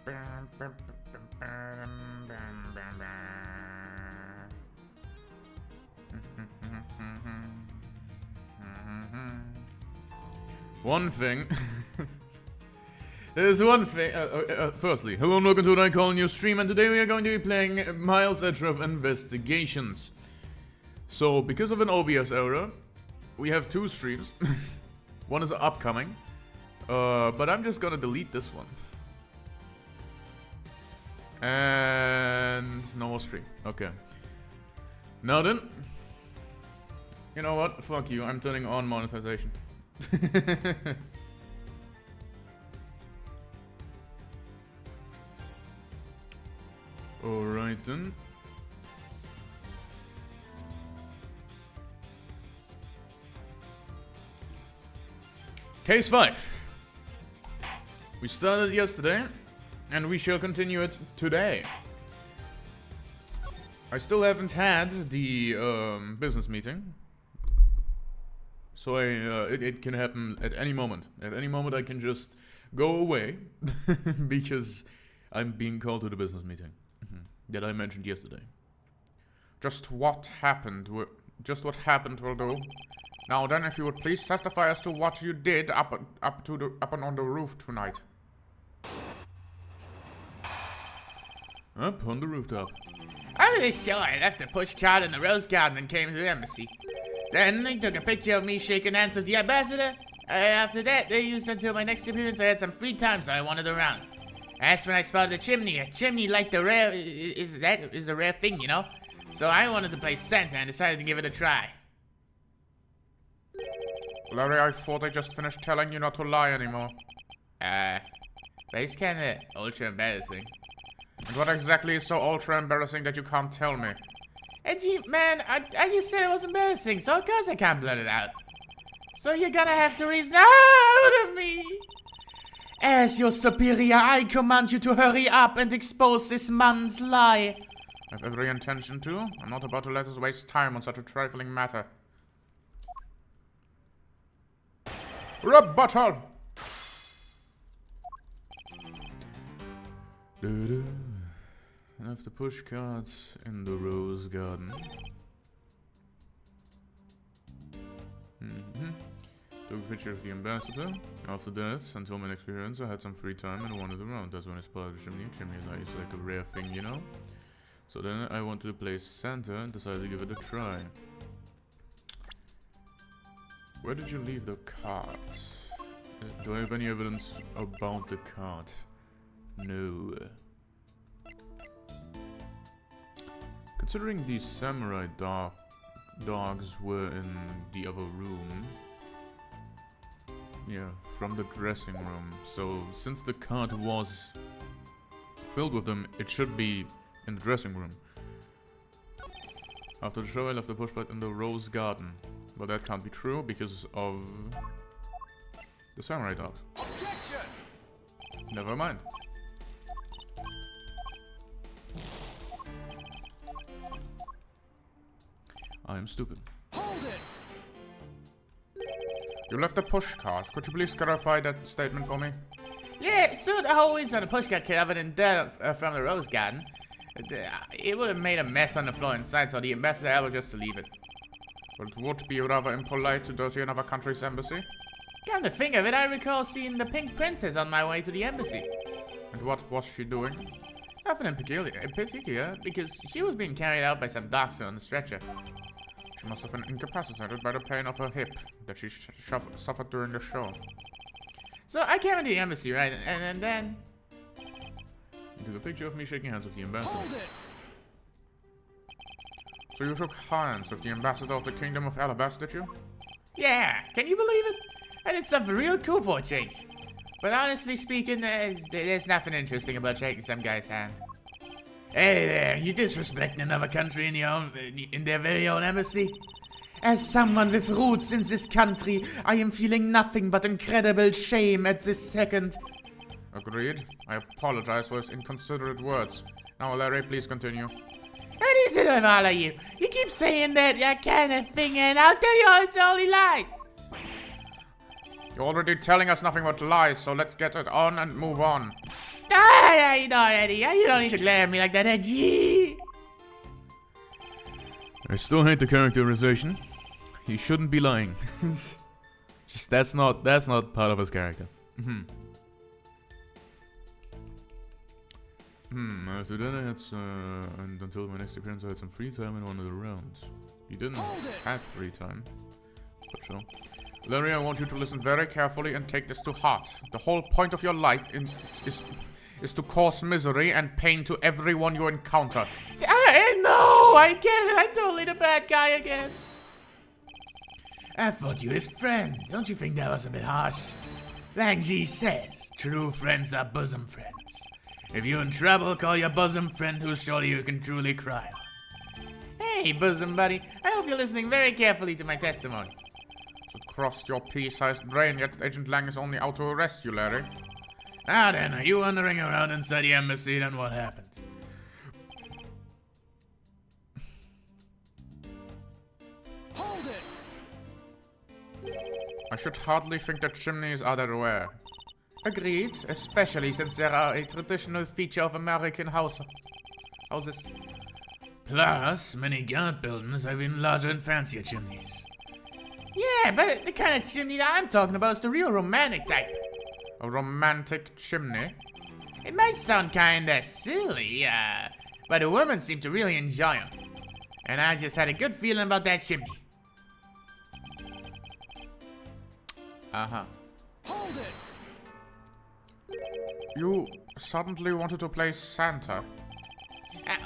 One thing. There's one thing. Firstly, hello and welcome to what I call a new stream, and today we are going to be playing Miles Edgeworth Investigations. So, because of an OBS error, we have two streams. One is upcoming, but I'm just gonna delete this one. And no more stream. Okay. Now then, you know what? Fuck you. I'm turning on monetization. Alright then. Case 5. We started yesterday, and we shall continue it today. I still haven't had the business meeting, so it can happen at any moment. At any moment I can just go away, because I'm being called to the business meeting that I mentioned yesterday. Just what happened will do. Now then, if you would please testify as to what you did up and on the roof tonight. Up on the rooftop. After this show, I left a pushcart in the rose garden and came to the embassy. Then they took a picture of me shaking hands with the ambassador. After that, they used until my next appearance. I had some free time, so I wandered around. That's when I spotted a chimney. A chimney like the rare is a rare thing, you know. So I wanted to play Santa and decided to give it a try. Larry, I thought I just finished telling you not to lie anymore. But it's kinda ultra embarrassing. And what exactly is so ultra embarrassing that you can't tell me? Gee, man, I just said it was embarrassing, so of course I can't blurt it out. So you're gonna have to reason out of me. As your superior, I command you to hurry up and expose this man's lie. I have every intention to. I'm not about to let us waste time on such a trifling matter. Rebuttal! Left the push cards in the rose garden. Took a picture of the ambassador. After that, until my next appearance, I had some free time and wandered around. That's when I spotted the chimney. Chimney is like a rare thing, you know? So then I wanted to play Santa and decided to give it a try. Where did you leave the cards? Do I have any evidence about the card? No. Considering these samurai dogs were in the other room. Yeah, from the dressing room. So, since the card was filled with them, it should be in the dressing room. After the show, I left the pushpart in the rose garden. But that can't be true because of the samurai dogs. Objection! Never mind. I am stupid. Hold it! You left a pushcart. Could you please clarify that statement for me? Yeah, so the whole inside the pushcart covered in dirt from the rose garden. It would have made a mess on the floor inside, so the ambassador was just to leave it. But it would be rather impolite to dirty another country's embassy. Come to think of it, I recall seeing the pink princess on my way to the embassy. And what was she doing? Nothing in particular, because she was being carried out by some doctor on the stretcher. She must have been incapacitated by the pain of her hip that she suffered during the show. So I came into the embassy, right? And then... You took a picture of me shaking hands with the ambassador. So you shook hands with the ambassador of the Kingdom of Alabas, did you? Yeah, can you believe it? I did something real cool for a change. But honestly speaking, there's nothing interesting about shaking some guy's hand. Hey there, you disrespecting another country in their very own embassy? As someone with roots in this country, I am feeling nothing but incredible shame at this second. Agreed. I apologize for his inconsiderate words. Now, Larry, please continue. What is it with all of you? You keep saying that kind of thing, and I'll tell you it's only lies. You're already telling us nothing but lies, so let's get it on and move on. Ah, Yeah, no, Eddie, you don't need to glare at me like that, Edgy. I still hate the characterization. He shouldn't be lying. Just that's not part of his character. After dinner, and until my next appearance, I had some free time and wandered around. You didn't have free time, but sure. Larry, I want you to listen very carefully and take this to heart. The whole point of your life is to cause misery and pain to everyone you encounter. No, I get it. I'm totally the bad guy again. I thought you his friend. Don't you think that was a bit harsh? Like G says, true friends are bosom friends. If you're in trouble, call your bosom friend who's surely you can truly cry on. Hey, bosom buddy. I hope you're listening very carefully to my testimony. It crossed your pea-sized brain, yet Agent Lang is only out to arrest you, Larry. Now then, are you wandering around inside the embassy, then what happened? Hold it! I should hardly think that chimneys are that rare. Agreed, especially since they are a traditional feature of American houses. Plus, many guard buildings have even larger and fancier chimneys. Yeah, but the kind of chimney that I'm talking about is the real romantic type. A romantic chimney? It might sound kinda silly, but the women seem to really enjoy them. And I just had a good feeling about that chimney. Uh-huh. Hold it! You suddenly wanted to play Santa?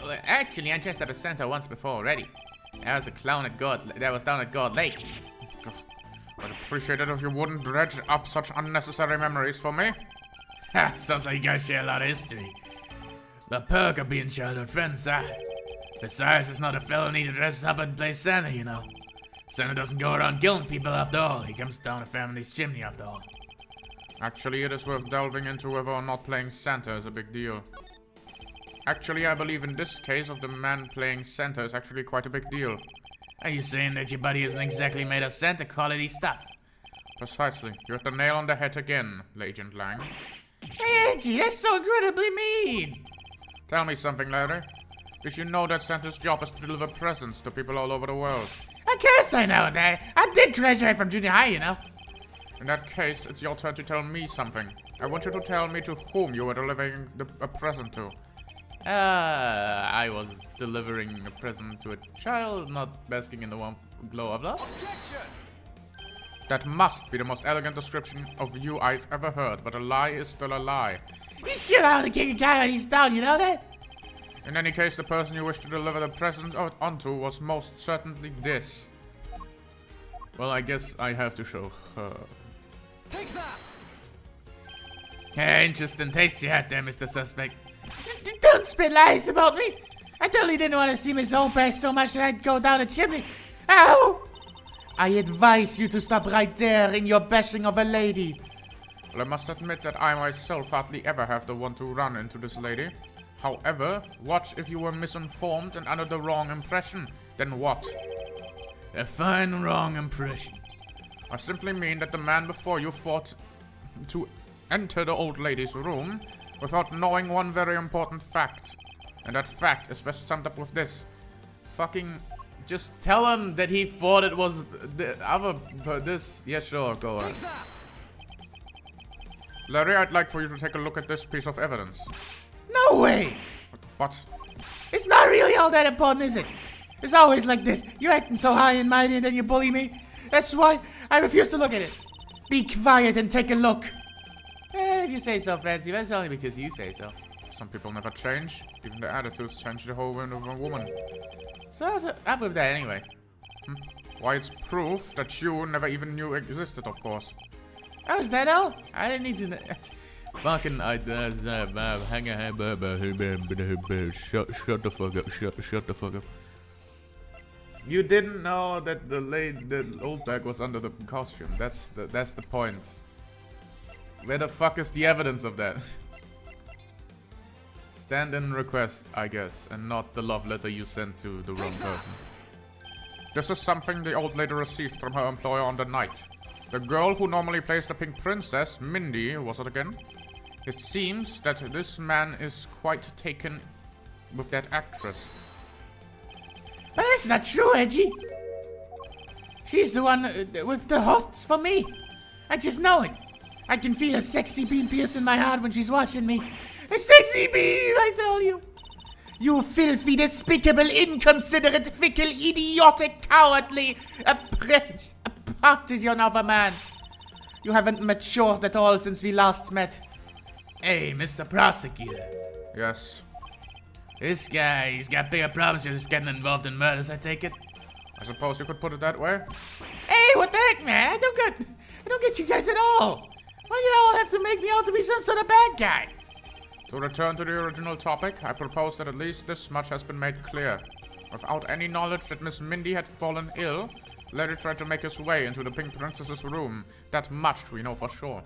Well, actually, I dressed up as Santa once before already. I was a clown that was down at God Lake. I'd appreciate it if you wouldn't dredge up such unnecessary memories for me. Ha, sounds like you guys share a lot of history. The perk of being childhood friends, huh? Besides, it's not a felony to dress up and play Santa, you know. Santa doesn't go around killing people after all. He comes down a family's chimney after all. Actually, it is worth delving into whether or not playing Santa is a big deal. Actually, I believe in this case of the man playing Santa is actually quite a big deal. Are you saying that your buddy isn't exactly made of Santa quality stuff? Precisely. You hit the nail on the head again, Agent Lang. Hey, Edgy, that's so incredibly mean! Tell me something, Larry. Did you know that Santa's job is to deliver presents to people all over the world? Of course I know that. I did graduate from junior high, you know. In that case, it's your turn to tell me something. I want you to tell me to whom you were delivering a present to. I was delivering a present to a child, not basking in the warm glow of love. Objection! That must be the most elegant description of you I've ever heard, but a lie is still a lie. You should only kick a guy when he's down, you know that? In any case, the person you wish to deliver the present onto was most certainly this. Well, I guess I have to show her. Take that! Hey, interesting taste you had there, Mr. Suspect. Don't spit lies about me! I totally didn't want to see Miss Opie so much that I'd go down a chimney. Ow! I advise you to stop right there in your bashing of a lady. Well, I must admit that I myself hardly ever have the one to run into this lady. However, watch if you were misinformed and under the wrong impression. Then what? A fine wrong impression. I simply mean that the man before you fought to enter the old lady's room without knowing one very important fact. And that fact is best summed up with this. Fucking... Just tell him that he thought it was the other... this... Yeah, sure, go on. Larry, I'd like for you to take a look at this piece of evidence. No way! But... It's not really all that important, is it? It's always like this. You're acting so high and mighty and then you bully me. That's why I refuse to look at it. Be quiet and take a look. If you say so, Fancy, that's only because you say so. Some people never change. Even their attitudes change the whole wind of a woman. So I'm with that anyway. Why, it's proof that you never even knew existed, of course. Oh, is that all? I didn't need to know. Fucking shut the fuck up, shut the fuck up. You didn't know that the old bag was under the costume. That's the point. Where the fuck is the evidence of that? Stand-in request, I guess, and not the love letter you sent to the wrong person. This is something the old lady received from her employer on the night. The girl who normally plays the pink princess, Mindy, was it again? It seems that this man is quite taken with that actress. But that's not true, Edgy. She's the one with the hosts for me. I just know it. I can feel a sexy beam pierce in my heart when she's watching me. A sexy beam, I tell you. You filthy, despicable, inconsiderate, fickle, idiotic, cowardly, partisan of a man. You haven't matured at all since we last met. Hey, Mr. Prosecutor. Yes. This guy, he's got bigger problems than just getting involved in murders, I take it. I suppose you could put it that way. Hey, what the heck, man? I don't get you guys at all. Why do you all have to make me out to be some sort of bad guy? To return to the original topic, I propose that at least this much has been made clear. Without any knowledge that Miss Mindy had fallen ill, Larry tried to make his way into the Pink Princess's room. That much we know for sure.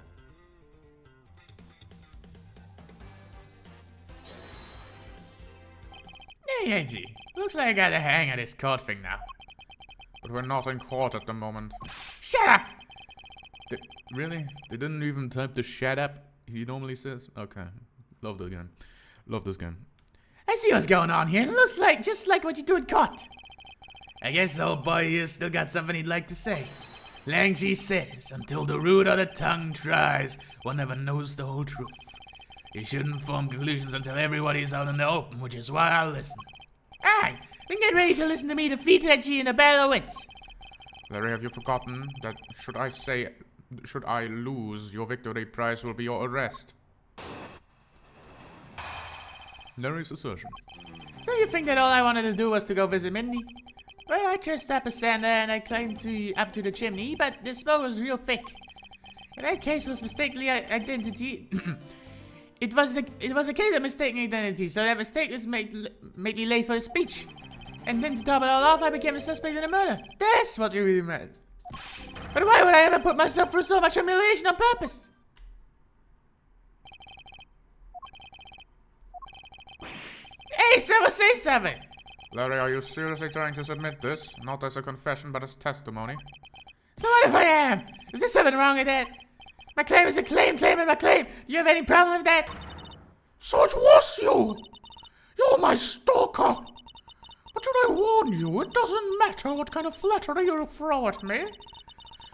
Hey, Edgy. Looks like I got the hang of this court thing now. But we're not in court at the moment. Shut up! Really? They didn't even type the shut up he normally says? Okay. Love this game. Love this game. I see what's going on here. It looks like just like what you do in court. I guess old boy here still got something he'd like to say. Langji says, until the root of the tongue tries, one never knows the whole truth. You shouldn't form conclusions until everybody's out in the open, which is why I'll listen. Alright, then get ready to listen to me defeat Edgy in a battle of wits. Larry, have you forgotten that should I lose, your victory prize will be your arrest? Larry's assertion. So you think that all I wanted to do was to go visit Mindy? Well, I dressed up as Santa and I climbed up to the chimney, but the smoke was real thick. In that case, was mistakenly identity. It was a case of mistaken identity, so that mistake was made me late for the speech. And then to top it all off, I became a suspect in a murder. That's what you really meant. But why would I ever put myself through so much humiliation on purpose? Hey, someone say something! Larry, are you seriously trying to submit this? Not as a confession, but as testimony? So what if I am? Is there something wrong with that? My claim is a claim is my claim. Do you have any problem with that? So it was you! You're my stalker! But should I warn you, it doesn't matter what kind of flattery you throw at me.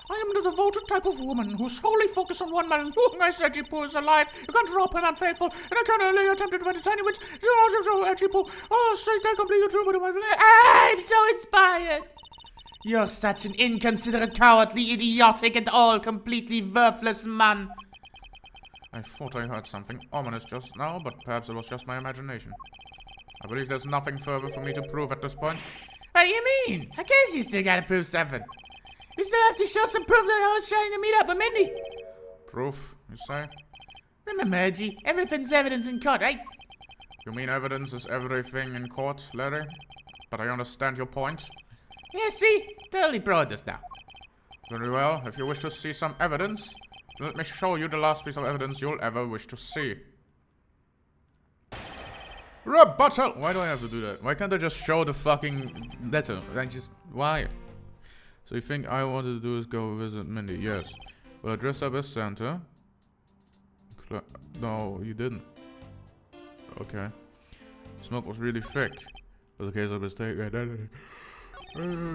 I am the devoted type of woman who's solely focused on one man. Look, I said Edgepo is alive. You can't drop him unfaithful, and I can't only attempted to entertain which you also show Edgepo. Oh, straight there, completely true, but I'm so inspired. You're such an inconsiderate, cowardly, idiotic, and all completely worthless man. I thought I heard something ominous just now, but perhaps it was just my imagination. I believe there's nothing further for me to prove at this point. What do you mean? I guess you still gotta prove something. You still have to show some proof that I was trying to meet up with Mindy. Proof, you say? Remember, Edgy, everything's evidence in court, right? You mean evidence is everything in court, Larry? But I understand your point. Yeah, see? Totally brought this now. Very well, if you wish to see some evidence, let me show you the last piece of evidence you'll ever wish to see. Rebuttal! Why do I have to do that? Why can't I just show the fucking letter? Why? So you think I wanted to do is go visit Mindy? Yes. Well, I dressed up as Santa. No, you didn't. Okay. Smoke was really thick. It was a case of mistake identity.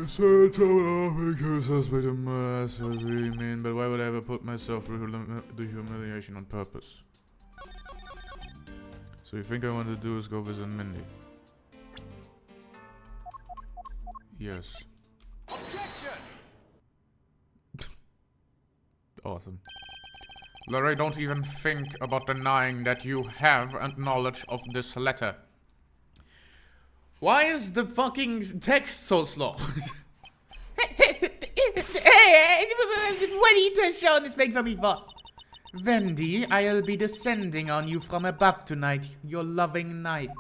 So told because suspect of murder. That's really mean. But why would I ever put myself through the humiliation on purpose? So you think I wanted to do is go visit Mindy? Yes. Awesome. Larry, don't even think about denying that you have knowledge of this letter. Why is the fucking text so slow? Hey, what are you two showing this thing for me for? Wendy, I'll be descending on you from above tonight, your loving knight.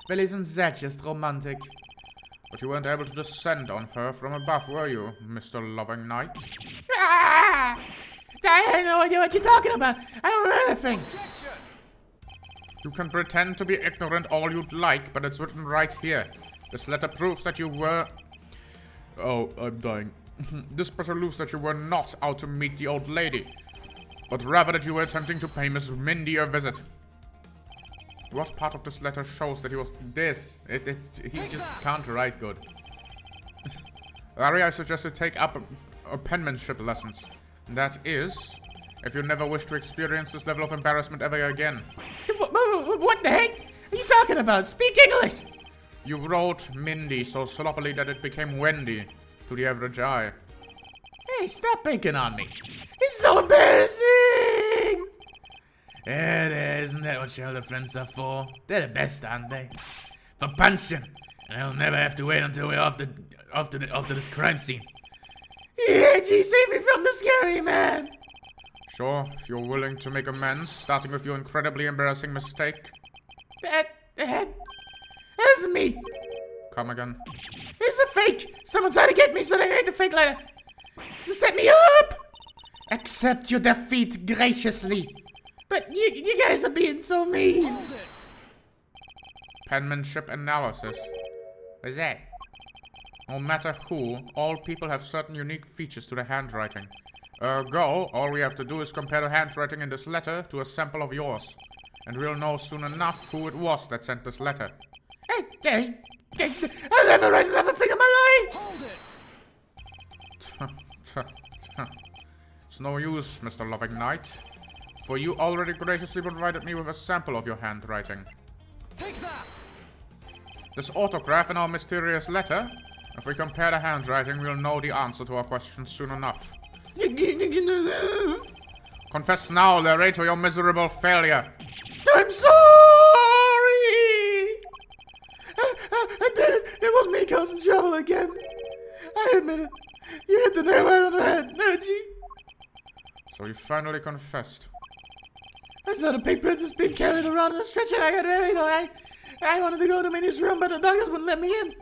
Well, isn't that just romantic? But you weren't able to descend on her from above, were you, Mr. Loving Knight? Ah! I have no idea what you're talking about. I don't know anything. You can pretend to be ignorant all you'd like, but it's written right here. This letter proves that you were... Oh, I'm dying. This letter proves that you were not out to meet the old lady. but rather that you were attempting to pay Miss Mindy a visit. What part of this letter shows that he was this? He just can't write good. Larry, I suggest you take up penmanship lessons. That is, if you never wish to experience this level of embarrassment ever again. What the heck are you talking about? Speak English! You wrote Mindy so sloppily that it became Wendy to the average eye. Hey, stop picking on me. It's so embarrassing! Isn't that what childhood friends are for? They're the best, aren't they? For punching. And I'll never have to wait until we're off this crime scene. Yeah, gee, save me from the scary man! Sure, if you're willing to make amends, starting with your incredibly embarrassing mistake. That's me! Come again. It's a fake! Someone tried to get me, so they made the fake letter. It's to set me up! Accept your defeat graciously. But you guys are being so mean. Penmanship analysis. What's that? No matter who, all people have certain unique features to their handwriting. Ergo, all we have to do is compare the handwriting in this letter to a sample of yours. And we'll know soon enough who it was that sent this letter. I'll never write another thing in my life! It's no use, Mr. Loving Knight. For you already graciously provided me with a sample of your handwriting. Take that! This autograph in our mysterious letter. If we compare the handwriting, we'll know the answer to our questions soon enough. Confess now, Larry, to your miserable failure. I'm sorry! I did it! It was me causing trouble again. I admit it. You hit the nail right on the head, Nergy. So you finally confessed. I saw the pig princess being carried around in a stretcher and I got ready though. I wanted to go to Minnie's room, but the doctors wouldn't let me in.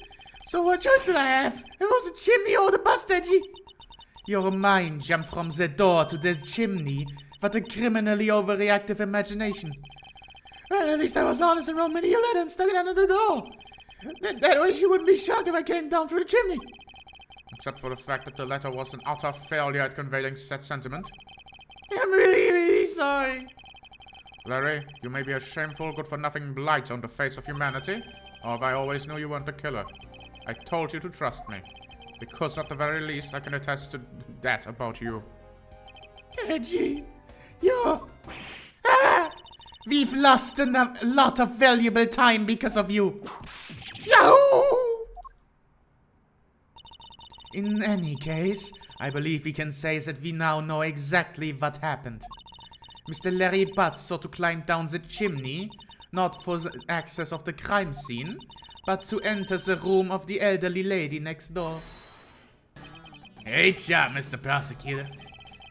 So what choice did I have? It was the chimney or the bus, Edgy. Your mind jumped from the door to the chimney. What a criminally overreactive imagination. Well, at least I was honest and wrote Minnie a letter and stuck it under the door. That way she wouldn't be shocked if I came down through the chimney. Except for the fact that the letter was an utter failure at conveying said sentiment. I'm really, really sorry. Larry, you may be a shameful, good-for-nothing blight on the face of humanity, or if I always knew you weren't the killer. I told you to trust me, because at the very least I can attest to that about you. Edgy, you're... We've lost a lot of valuable time because of you. Yahoo! In any case, I believe we can say that we now know exactly what happened. Mr. Larry Butts sought to climb down the chimney, not for the access of the crime scene, but to enter the room of the elderly lady next door. Great job, Mr. Prosecutor.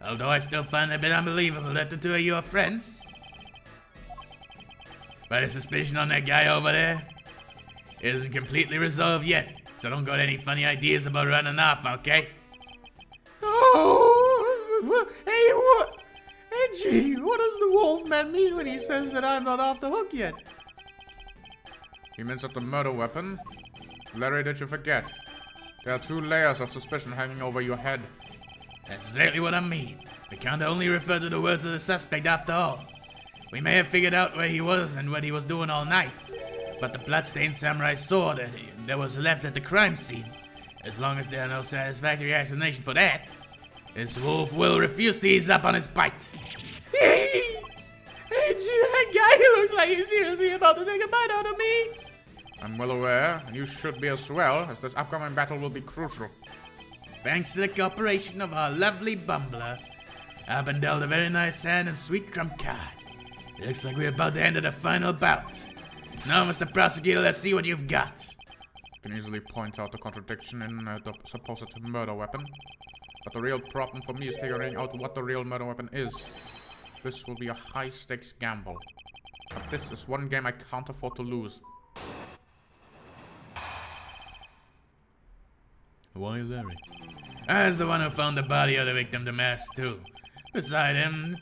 Although I still find it a bit unbelievable that the two of you are friends. But a suspicion on that guy over there isn't completely resolved yet, so don't got any funny ideas about running off, okay? Oh, hey, what? Edgy, what does the Wolfman mean when he says that I'm not off the hook yet? He means that the murder weapon? Larry, did you forget? There are 2 layers of suspicion hanging over your head. That's exactly what I mean. We can't only refer to the words of the suspect after all. We may have figured out where he was and what he was doing all night, but the bloodstained samurai sword that was left at the crime scene, as long as there are no satisfactory explanation for that, this wolf will refuse to ease up on his bite. Hey, gee, that guy, he looks like he's seriously about to take a bite out of me. I'm well aware, and you should be as well, as this upcoming battle will be crucial. Thanks to the cooperation of our lovely bumbler, I've been dealt a very nice hand and sweet trump card. It looks like we're about to enter the final bout. Now, Mr. Prosecutor, let's see what you've got. You can easily point out the contradiction in the supposed murder weapon. But the real problem for me is figuring out what the real murder weapon is. This will be a high-stakes gamble. But this is one game I can't afford to lose. Why Larry? I was the one who found the body of the victim to mask too. Beside him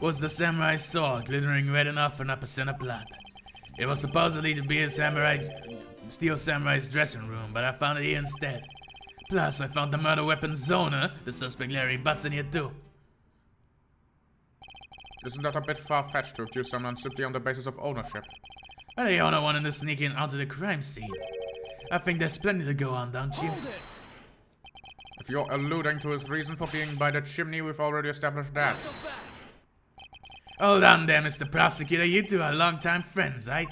was the samurai sword, glittering red enough for not percent of blood. It was supposedly to be a steel samurai's dressing room, but I found it here instead. Plus, I found the murder weapon Zona, the suspect Larry Butts in here too. Isn't that a bit far-fetched to accuse someone simply on the basis of ownership? Are the owner wanting to sneak in onto the crime scene? I think there's plenty to go on, don't you? If you're alluding to his reason for being by the chimney, we've already established that. Hold on there, Mr. Prosecutor. You two are longtime friends, right?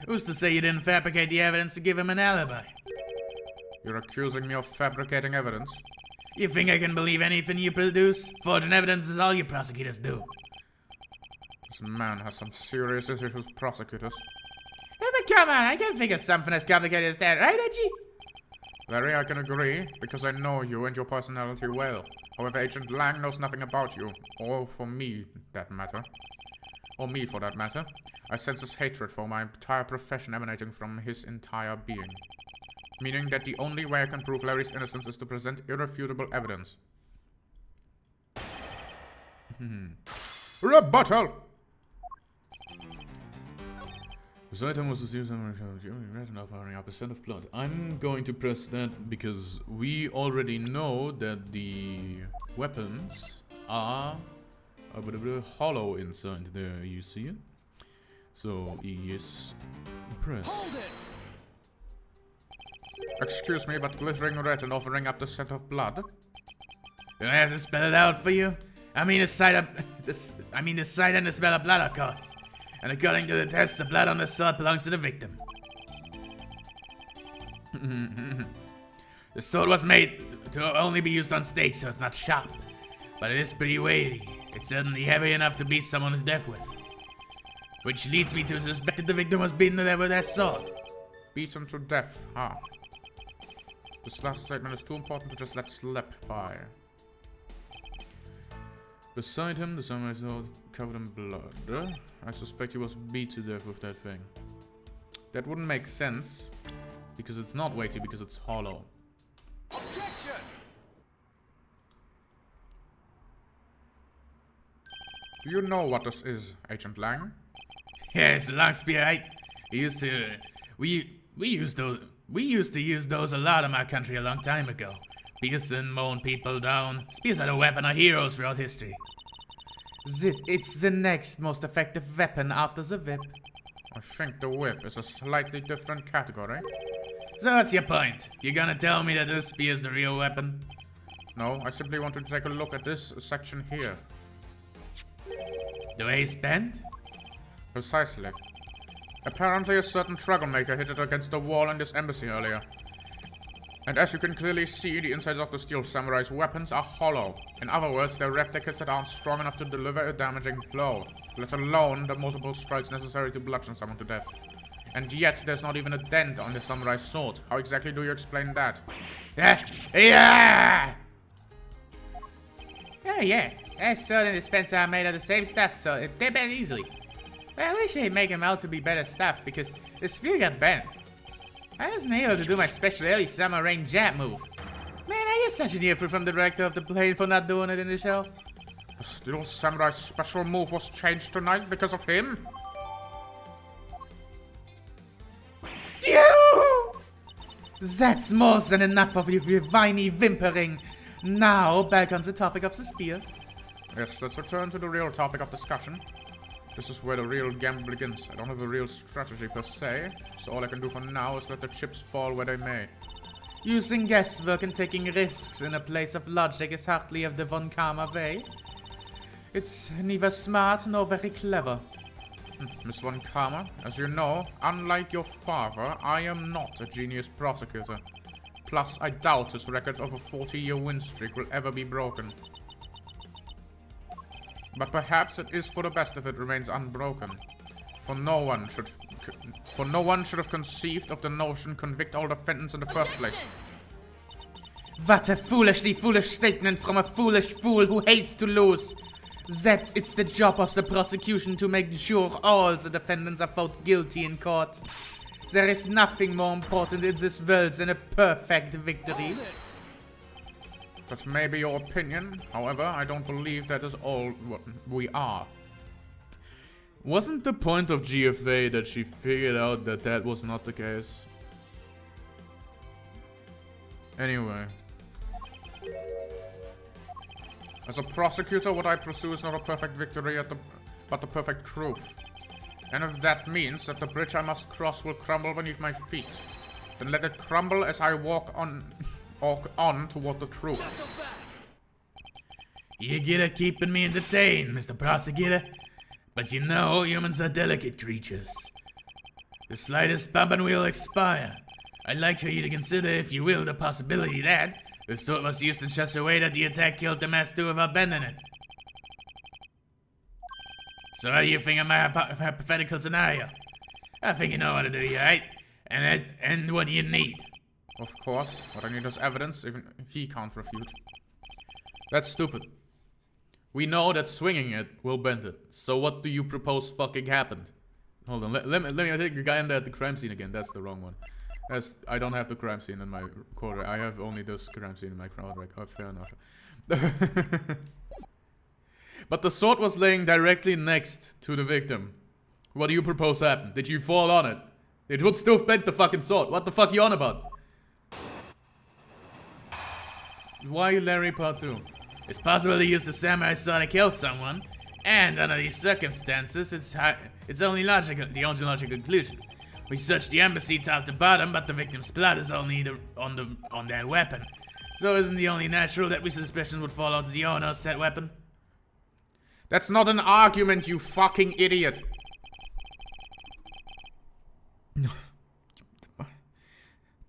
Who's to say you didn't fabricate the evidence to give him an alibi? You're accusing me of fabricating evidence? You think I can believe anything you produce? Forging evidence is all you prosecutors do. This man has some serious issues with prosecutors. Yeah, but come on, I can't think of something as complicated as that, right, Edgy? Very, I can agree, because I know you and your personality well. However, Agent Lang knows nothing about you. Or for me, that matter. Or me, for that matter. I sense his hatred for my entire profession emanating from his entire being. Meaning that the only way I can prove Larry's innocence is to present irrefutable evidence. Rebuttal! This item was used on enough firing up a set of blood. I'm going to press that because we already know that the weapons are a bit hollow inside there, you see it? So, yes, press. Excuse me, but glittering red and offering up the scent of blood? Do I have to spell it out for you? I mean the sight and the smell of blood, of course. And according to the test, the blood on the sword belongs to the victim. The sword was made to only be used on stage, so it's not sharp. But it is pretty weighty. It's certainly heavy enough to beat someone to death with. Which leads me to suspect that the victim was beaten to death with that sword. Beaten to death, huh? This last statement is too important to just let slip by. Beside him, the samurai sword covered in blood. I suspect he was beat to death with that thing. That wouldn't make sense, because it's not weighty, because it's hollow. Objection! Do you know what this is, Agent Lang? Yeah, it's a long spear, right? We used to use those a lot in my country a long time ago. Piercing, mowing people down. Spears are the weapon of heroes throughout history. It's the next most effective weapon after the whip. I think the whip is a slightly different category. So what's your point? You gonna tell me that this spear is the real weapon? No, I simply want to take a look at this section here. The way it's bent? Precisely. Apparently a certain troublemaker hit it against the wall in this embassy earlier. And as you can clearly see, the insides of the steel samurai's weapons are hollow. In other words, they're replicas that aren't strong enough to deliver a damaging blow, let alone the multiple strikes necessary to bludgeon someone to death. And yet, there's not even a dent on the samurai's sword. How exactly do you explain that? Yeah! Oh yeah, that sword and dispenser are made of the same stuff, so they bend easily. But I wish they'd make them out to be better stuff, because the spear got bent. I wasn't able to do my special early summer rain jab move. Man, I get such an earful from the director of the plane for not doing it in the show. The steel samurai's special move was changed tonight because of him? That's more than enough of your whiny whimpering. Now, back on the topic of the spear. Yes, let's return to the real topic of discussion. This is where the real gamble begins. I don't have a real strategy per se, so all I can do for now is let the chips fall where they may. Using guesswork and taking risks in a place of logic is hardly of the Von Karma way. It's neither smart nor very clever. Miss Von Karma, as you know, unlike your father, I am not a genius prosecutor. Plus, I doubt his record of a 40-year win streak will ever be broken. But perhaps it is for the best if it remains unbroken. For no one should have conceived of the notion convict all defendants in the first place. What a foolishly foolish statement from a foolish fool who hates to lose. That it's the job of the prosecution to make sure all the defendants are found guilty in court. There is nothing more important in this world than a perfect victory. That may be your opinion. However, I don't believe that is all what we are. Wasn't the point of GFA that she figured out that that was not the case? Anyway. As a prosecutor, what I pursue is not a perfect victory but the perfect truth. And if that means that the bridge I must cross will crumble beneath my feet, then let it crumble as I walk on toward the truth. You get at keeping me entertained, Mr. Prosecutor. But you know, humans are delicate creatures. The slightest bump and we'll expire. I'd like for you to consider, if you will, the possibility that the sword was used in such a way that the attack killed the master without bending it. So how do you think of my hypothetical scenario? I think you know what to do, right? And what do you need? Of course, what I need is evidence, even he can't refute. That's stupid. We know that swinging it will bend it. So what do you propose fucking happened? Hold on, let me take the guy in there at the crime scene again. That's the wrong one. I don't have the crime scene in my quarter. I have only this crime scene in my crowd. Oh, fair enough. But the sword was laying directly next to the victim. What do you propose happened? Did you fall on it? It would still bend the fucking sword. What the fuck you on about? Why Larry Part 2? It's possible to use the samurai sword to kill someone, and under these circumstances, it's only logical. The only logical conclusion. We searched the embassy top to bottom, but the victim's blood is only on their weapon. So isn't it only natural that we suspicion would fall onto the owner of said weapon? That's not an argument, you fucking idiot.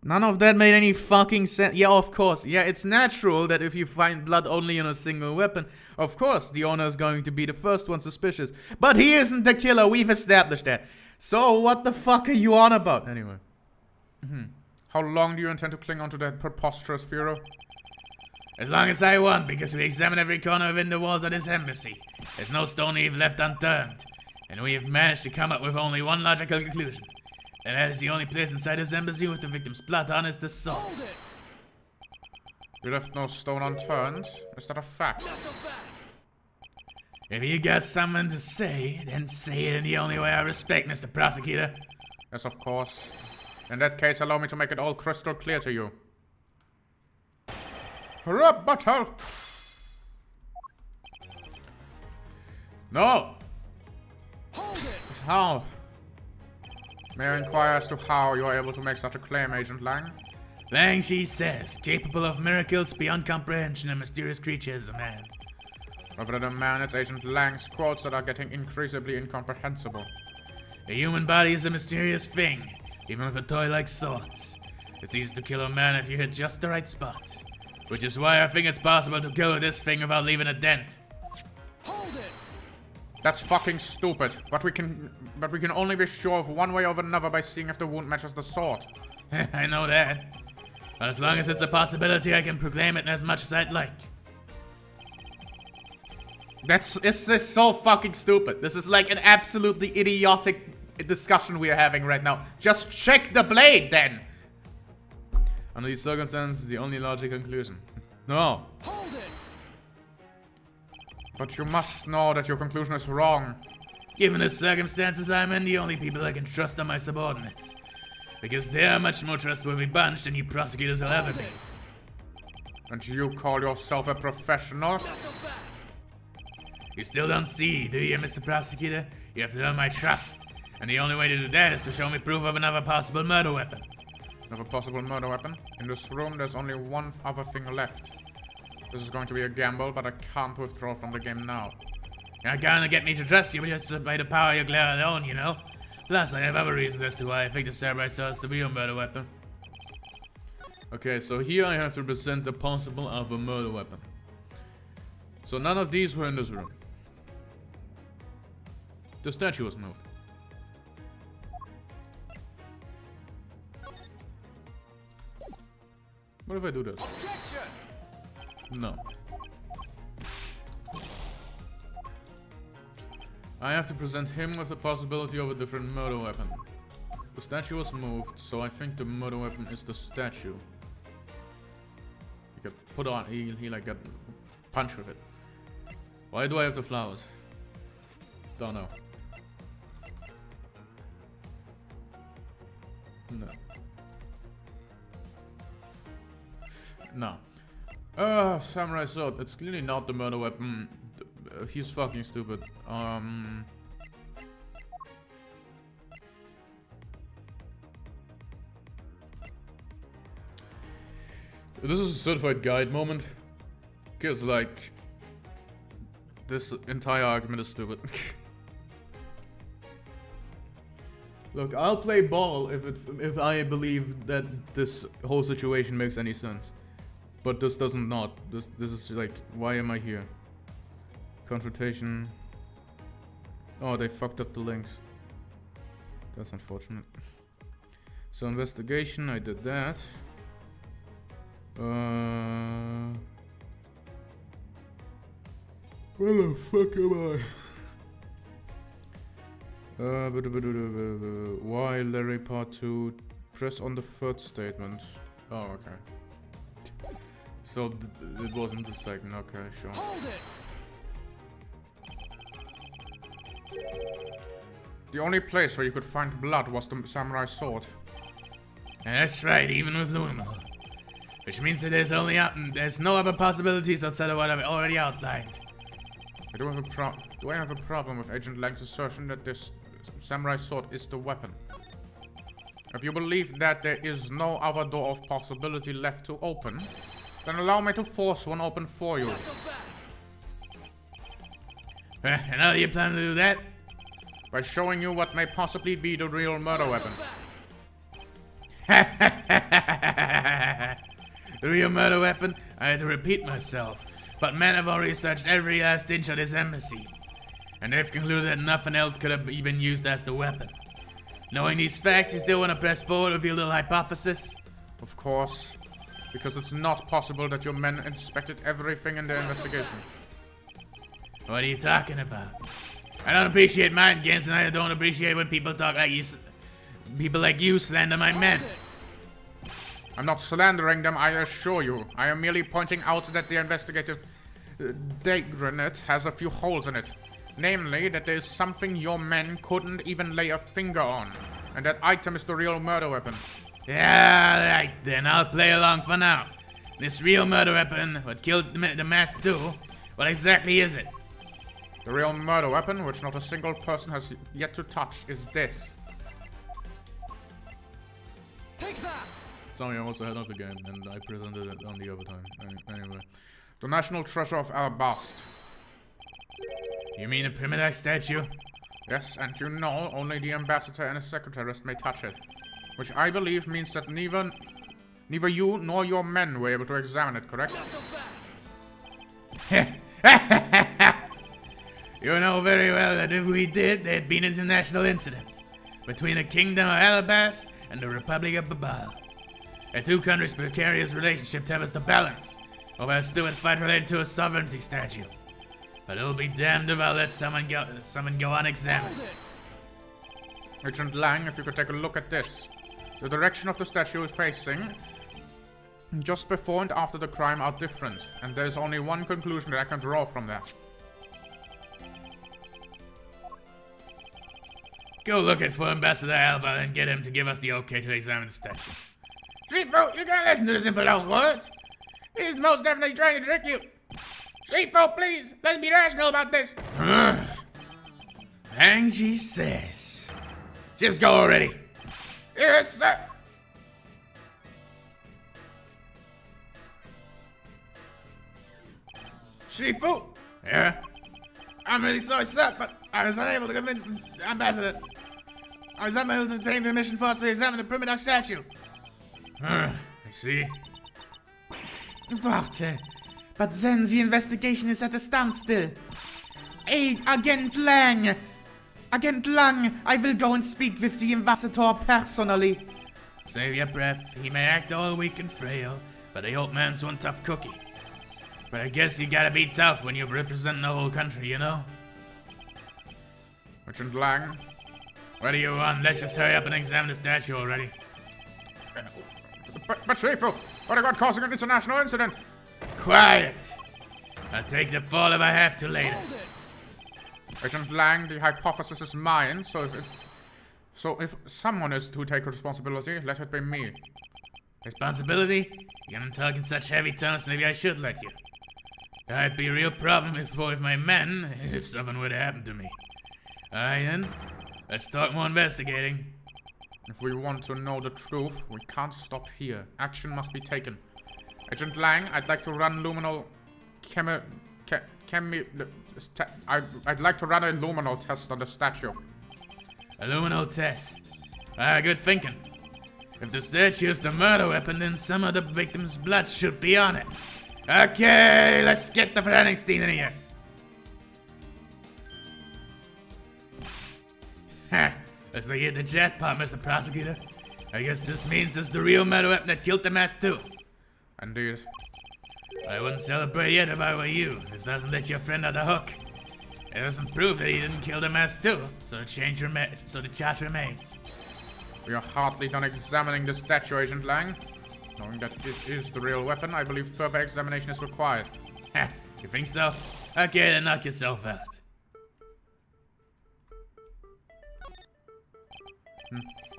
None of that made any fucking sense. Yeah, of course. Yeah, it's natural that if you find blood only on a single weapon, of course the owner is going to be the first one suspicious. But he isn't the killer. We've established that. So what the fuck are you on about? Anyway. How long do you intend to cling on to that preposterous Führer? As long as I want, because we examined every corner within the walls of this embassy. There's no stone we've left unturned. And we have managed to come up with only one logical conclusion. And that is the only place inside this embassy with the victim's blood on is the sword. You left no stone unturned? Is that a fact? If you got something to say, then say it in the only way I respect, Mr. Prosecutor. Yes, of course. In that case, allow me to make it all crystal clear to you. Rebuttal! No! How? May I inquire as to how you are able to make such a claim, Agent Lang? Lang, she says, capable of miracles beyond comprehension and mysterious creatures, a man. Rather than a man, it's Agent Lang's quotes that are getting increasingly incomprehensible. The human body is a mysterious thing, even with a toy like swords. It's easy to kill a man if you hit just the right spot. Which is why I think it's possible to kill this thing without leaving a dent. That's fucking stupid, but we can only be sure of one way or another by seeing if the wound matches the sword. I know that. But as long as it's a possibility, I can proclaim it as much as I'd like. This is so fucking stupid. This is like an absolutely idiotic discussion we are having right now. Just check the blade, then! Under these circumstances, the only logical conclusion. No. But you must know that your conclusion is wrong. Given the circumstances I'm in, the only people I can trust are my subordinates. Because they're a much more trustworthy bunch than you prosecutors will ever be. And you call yourself a professional? You still don't see, do you, Mr. Prosecutor? You have to earn my trust. And the only way to do that is to show me proof of another possible murder weapon. Another possible murder weapon? In this room, there's only one other thing left. This is going to be a gamble, but I can't withdraw from the game now. You're not gonna get me to trust you just by the power you glare alone, you know? Plus, I have other reasons as to why I think the samurai sword is the real murder weapon. Okay, so here I have to present a possible other murder weapon. So none of these were in this room. The statue was moved. What if I do this? No. I have to present him with the possibility of a different murder weapon. The statue was moved, so I think the murder weapon is the statue. He got put on, he like got punched with it. Why do I have the flowers? Don't know. No. Samurai sword. It's clearly not the murder weapon. he's fucking stupid. This is a certified guide moment. Because, like, this entire argument is stupid. Look, I'll play ball if I believe that this whole situation makes any sense. But this doesn't not. This is like, why am I here? Confrontation. Oh, they fucked up the links. That's unfortunate. So investigation, I did that. Where the fuck am I? Why Larry part 2? Press on the third statement. Oh, okay. So it wasn't the second. Okay, sure. Hold it. The only place where you could find blood was the samurai sword. And that's right, even with Lunar. Which means that there's no other possibilities outside of what I've already outlined. Do I have a problem with Agent Lang's assertion that this samurai sword is the weapon? If you believe that there is no other door of possibility left to open, then allow me to force one open for you. And how do you plan to do that? By showing you what may possibly be the real murder weapon. The real murder weapon? I had to repeat myself. But men have already searched every last inch of this embassy. And they've concluded that nothing else could have been used as the weapon. Knowing these facts, you still want to press forward with your little hypothesis? Of course. Because it's not possible that your men inspected everything in their investigation. What are you talking about? I don't appreciate mind games, and I don't appreciate when people talk like you. People like you slander my men. I'm not slandering them, I assure you. I am merely pointing out that the investigative grenade has a few holes in it. Namely, that there is something your men couldn't even lay a finger on. And that item is the real murder weapon. Yeah, right then, I'll play along for now. This real murder weapon, what killed the masked duo, what exactly is it? The real murder weapon, which not a single person has yet to touch, is this. Take that. Sorry, I was ahead of the game, and I presented it on the overtime. Anyway. The national treasure of Alabast. You mean a primitive statue? Yes, and you know, only the ambassador and his secretarist may touch it. Which I believe means that neither you nor your men were able to examine it, correct? You know very well that if we did, there'd be an international incident between the Kingdom of Alabast and the Republic of Babal. The two countries' precarious relationship tell us to balance over a stupid fight related to a sovereignty statue. But it'll be damned if I'll let someone go unexamined. Agent Lang, if you could take a look at this. The direction of the statue is facing just before and after the crime are different, and there's only one conclusion that I can draw from that. Go looking for Ambassador Alba and get him to give us the okay to examine the statue. Street folk, you can't listen to this infidel's words. He's most definitely trying to trick you. Street folk, please, let's be rational about this. Angie says. Just go already. Yes, sir. Street folk. Yeah? I'm really sorry, sir, but I was unable to convince the ambassador. I was unable to obtain permission for us to examine the primitive statue. I see. Warte, but then the investigation is at a standstill. Hey, Agent Lang! Agent Lang, I will go and speak with the ambassador personally. Save your breath. He may act all weak and frail, but the old man's one tough cookie. But I guess you gotta be tough when you're representing the whole country, you know? Agent Lang? What do you want? Let's just hurry up and examine the statue already. But Chief, what about causing an international incident? Quiet! I'll take the fall if I have to later. Agent Lang, the hypothesis is mine, so if someone is to take responsibility, let it be me. Responsibility? You're gonna talk in such heavy tones, maybe I should let you. That'd be a real problem if four of my men, if something were to happen to me. Alright then, let's start more investigating. If we want to know the truth, we can't stop here. Action must be taken. Agent Lang, I'd like to run luminal I'd like to run a luminal test on the statue. A luminal test. Good thinking. If the statue is the murder weapon, then some of the victim's blood should be on it. Okay, let's get the forensics team in here. Ha! Looks like you hit the jackpot, Mr. Prosecutor. I guess this means it's the real murder weapon that killed the mask too. Indeed. I wouldn't celebrate yet if I were you. This doesn't let your friend off the hook. It doesn't prove that he didn't kill the mask too, so the charge remains. We are hardly done examining the statue, Agent Lang. Knowing that it is the real weapon, I believe further examination is required. Ha! You think so? Okay, then knock yourself out.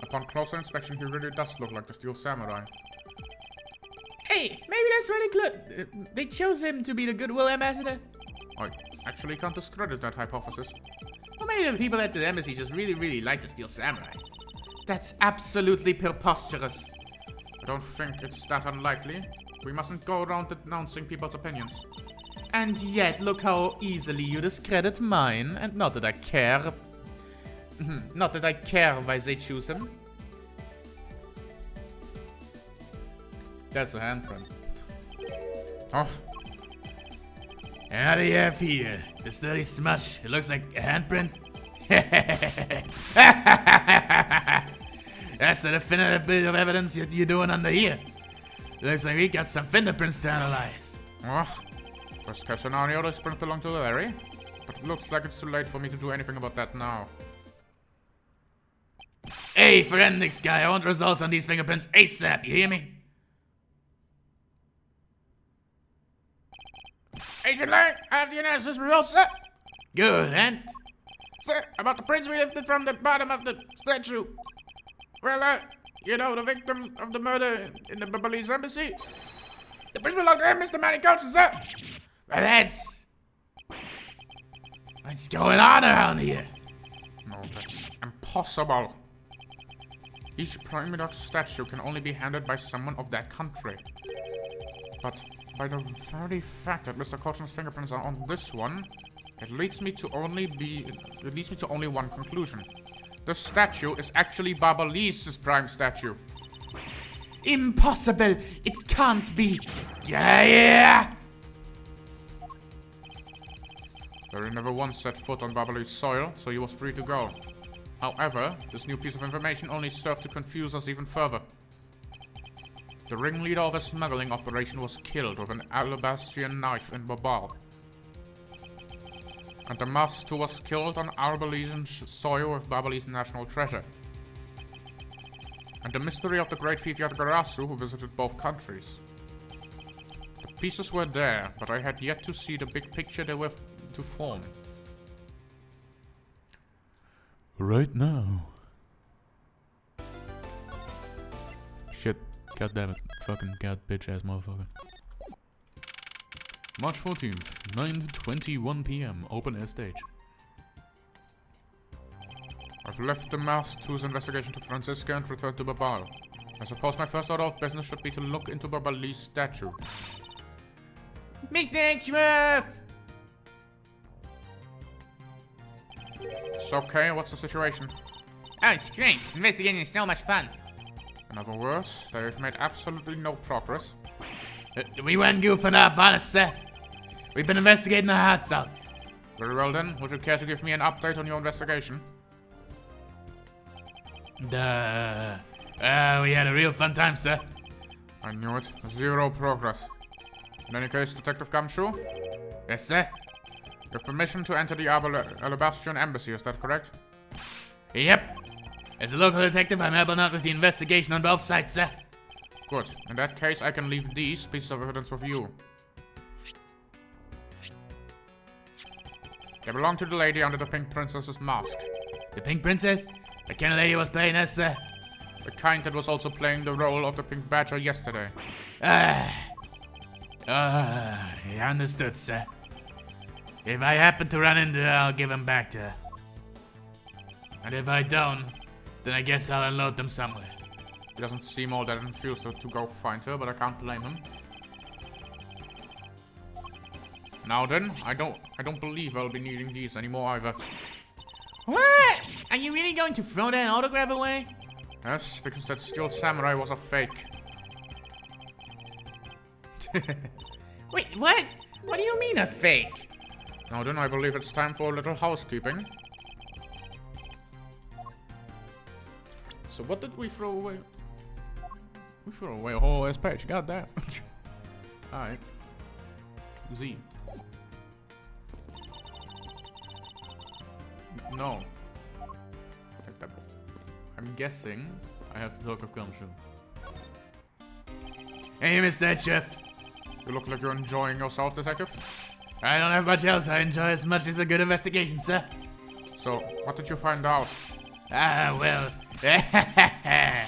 Upon closer inspection, he really does look like the Steel Samurai. Hey, maybe that's why they chose him to be the goodwill ambassador. I actually can't discredit that hypothesis. Or maybe the people at the embassy just really like the Steel Samurai. That's absolutely preposterous. I don't think it's that unlikely. We mustn't go around announcing people's opinions. And yet, look how easily you discredit mine, and not that I care. Not that I care why they choose him. That's a handprint. Oh, And how do you have here? The sturdy smush. It looks like a handprint. That's the definitive bit of evidence you're doing under here. Looks like we got some fingerprints to analyze. Worst case scenario, this print belonged to Larry. But it looks like it's too late for me to do anything about that now. Hey, forensics guy, I want results on these fingerprints ASAP, you hear me? Agent Lang, I have the analysis results, sir. Good, and? Sir, about the prints we lifted from the bottom of the statue. Well, the victim of the murder in the Babalese embassy. The prints belong to him, Mr. Manny Coaching, sir. Well, that's... What's going on around here? No, that's impossible. Each Prime Minister statue can only be handled by someone of that country. But by the very fact that Mr. Cochin's fingerprints are on this one, it leads me to only one conclusion. The statue is actually Barbalise's prime statue. Impossible! It can't be! Yeah! Larry never once set foot on Barbalise's soil, so he was free to go. However, this new piece of information only served to confuse us even further. The ringleader of a smuggling operation was killed with an alabastrian knife in Babal. And the master was killed on Arbalesian soil with Babalese national treasure. And the mystery of the great thief Yadgarasu who visited both countries. The pieces were there, but I had yet to see the big picture they were to form. Right now. Shit. God damn it. Fucking god bitch ass motherfucker. March 14th, 9:21 p.m. Open air stage. I've left the Master's investigation to Francisca and returned to Babal. I suppose my first order of business should be to look into Babali's statue. Mr. Edgeworth! It's okay, what's the situation? Oh, it's great. Investigating is so much fun. In other words, they've made absolutely no progress. We weren't goofing off, honest, sir. We've been investigating our hearts out. Very well then, would you care to give me an update on your investigation? We had a real fun time, sir. I knew it. Zero progress. In any case, Detective Gumshoe? Yes, sir. You have permission to enter the Alabastrian embassy, is that correct? Yep. As a local detective, I'm helping out with the investigation on both sides, sir. Good. In that case, I can leave these pieces of evidence with you. They belong to the lady under the Pink Princess's mask. The Pink Princess? The kind of lady was playing us, sir. The kind that was also playing the role of the Pink Badger yesterday. Understood, sir. If I happen to run into her, I'll give them back to her. And if I don't, then I guess I'll unload them somewhere. He doesn't seem all that enthused to go find her, but I can't blame him. Now then, I don't believe I'll be needing these anymore either. What? Are you really going to throw that autograph away? Yes, because that steel samurai was a fake. Wait, what? What do you mean a fake? Now then, I believe it's time for a little housekeeping. So what did we throw away? We threw away a whole ass page, goddamn. Alright. Z. No. I'm guessing I have to talk of Gumshoe. Hey, Mr. Edgeworth. You look like you're enjoying yourself, detective. I don't have much else I enjoy as much as a good investigation, sir. So, what did you find out? Well... I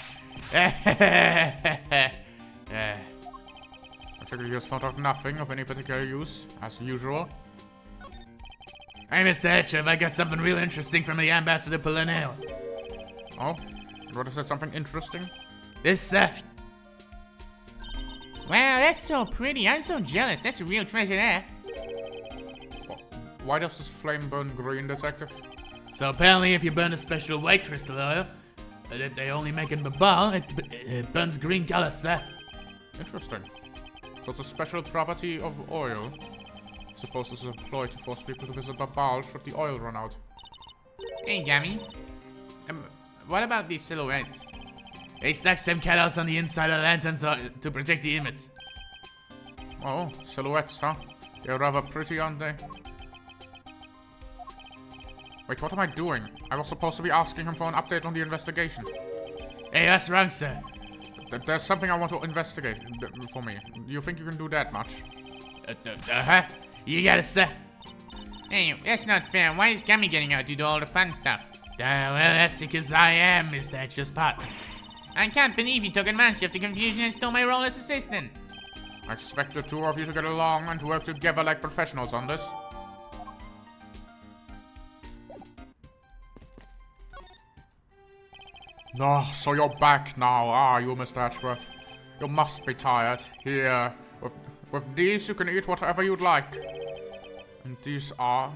take it you just found out nothing of any particular use, as usual. Hey, Mr. Edgeworth, I got something real interesting from the Ambassador Polonel. Oh? What is that, something interesting? This, sir. Wow, that's so pretty. I'm so jealous. That's a real treasure there. Why does this flame burn green, detective? So apparently if you burn a special white crystal oil that they only make in Babal, it burns green color, sir. Interesting. So it's a special property of oil. I suppose this is employed to force people to visit Babal should the oil run out. Hey, Gammy. What about these silhouettes? They stuck some cutouts on the inside of the lanterns to protect the image. Oh, silhouettes, huh? They're rather pretty, aren't they? Wait, what am I doing? I was supposed to be asking him for an update on the investigation. Hey, that's wrong, sir. There's something I want to investigate for me. Do you think you can do that much? Uh-huh. You got it, sir. Hey, that's not fair. Why is Gummy getting out to do all the fun stuff? Well, that's because I am Mr. Edgeworth's partner. I can't believe you took advantage of the confusion and stole my role as assistant. I expect the two of you to get along and work together like professionals on this. Oh, so you're back now, are you, Mr. Edgeworth? You must be tired. Here, with these you can eat whatever you'd like. And these are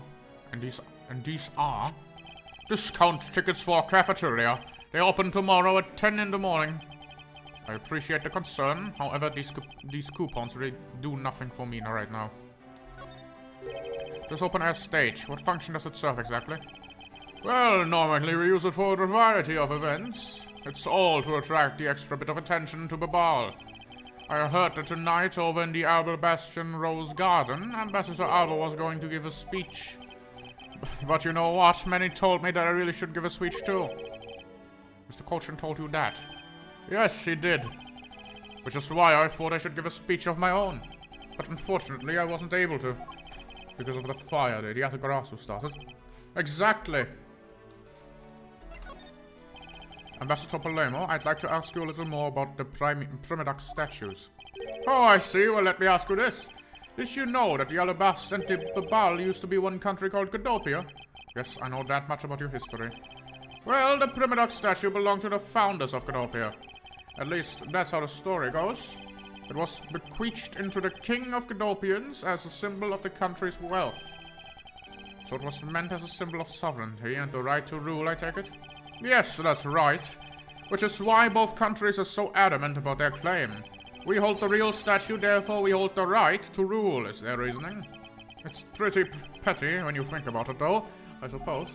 discount tickets for a cafeteria. They open tomorrow at 10 in the morning. I appreciate the concern, however these coupons really do nothing for me right now. This open-air stage, what function does it serve exactly? Well, normally we use it for a variety of events. It's all to attract the extra bit of attention to Babal. I heard that tonight over in the Albal Bastion Rose Garden, Ambassador Alba was going to give a speech. But you know what? Many told me that I really should give a speech too. Mr. Colchin told you that? Yes, he did. Which is why I thought I should give a speech of my own. But unfortunately, I wasn't able to. Because of the fire that Yatagarasu started. Exactly. Ambassador Palermo, I'd like to ask you a little more about the Primidox statues. Oh, I see. Well, let me ask you this. Did you know that the Alabast and the Babal used to be one country called Godopia? Yes, I know that much about your history. Well, the Primidox statue belonged to the founders of Godopia. At least, that's how the story goes. It was bequeathed into the King of Godopians as a symbol of the country's wealth. So it was meant as a symbol of sovereignty and the right to rule, I take it? Yes, that's right. Which is why both countries are so adamant about their claim. We hold the real statue, therefore we hold the right to rule, is their reasoning. It's pretty petty when you think about it, though, I suppose.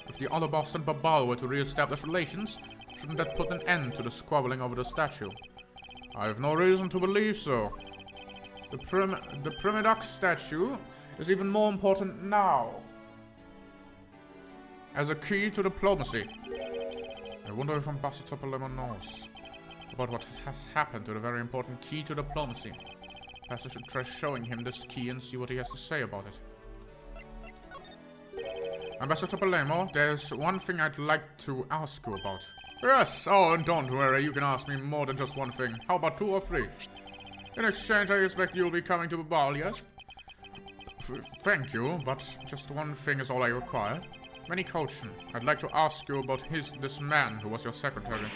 If the Alabast and Babal were to re-establish relations, shouldn't that put an end to the squabbling over the statue? I have no reason to believe so. The Primidox statue is even more important now. As a key to diplomacy. I wonder if Ambassador Palermo knows about what has happened to the very important key to diplomacy. Perhaps I should try showing him this key and see what he has to say about it. Ambassador Palermo, there's one thing I'd like to ask you about. Yes, oh, and don't worry, you can ask me more than just one thing. How about 2 or 3? In exchange, I expect you'll be coming to the ball, yes? Thank you, but just one thing is all I require. Manny Colchin, I'd like to ask you about this man who was your secretary.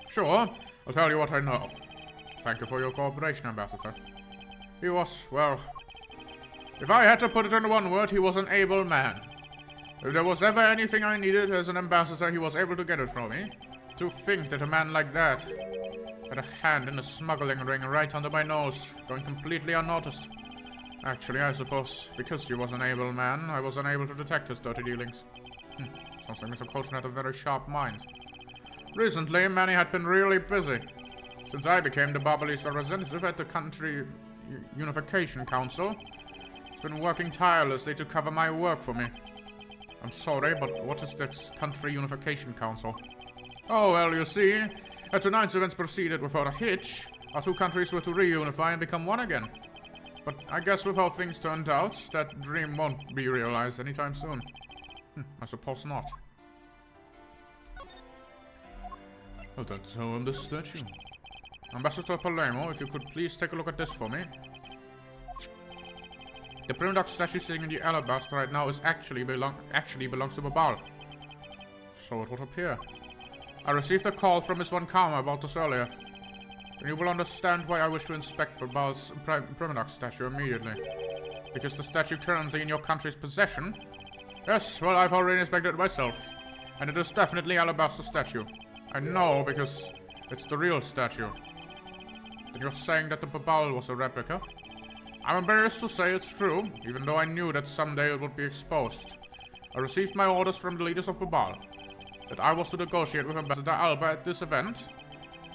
Sure, I'll tell you what I know. Thank you for your cooperation, Ambassador. He was, well... If I had to put it in one word, he was an able man. If there was ever anything I needed as an ambassador, he was able to get it from me. To think that a man like that had a hand in the smuggling ring right under my nose, going completely unnoticed. Actually, I suppose, because he was an able man, I was unable to detect his dirty dealings. Sounds like Mr. Colchin had a very sharp mind. Recently, Manny had been really busy. Since I became the Barbalese representative at the Country Unification Council, he's been working tirelessly to cover my work for me. I'm sorry, but what is this Country Unification Council? Oh, well, you see, as tonight's events proceeded without a hitch, our two countries were to reunify and become one again. But I guess with how things turned out, that dream won't be realized anytime soon. I suppose not. Oh, that's the statue. Ambassador Palermo, if you could please take a look at this for me. The prima doc statue sitting in the alabaster right now is actually belongs to Babal. So it would appear. I received a call from Miss Von Karma about this earlier. And you will understand why I wish to inspect Babal's prima doc statue immediately. Because the statue currently in your country's possession... Yes, well, I've already inspected it myself. And it is definitely alabaster statue. I know, because it's the real statue. Then you're saying that the Babal was a replica? I'm embarrassed to say it's true, even though I knew that someday it would be exposed. I received my orders from the leaders of Babal. That I was to negotiate with Ambassador Alba at this event.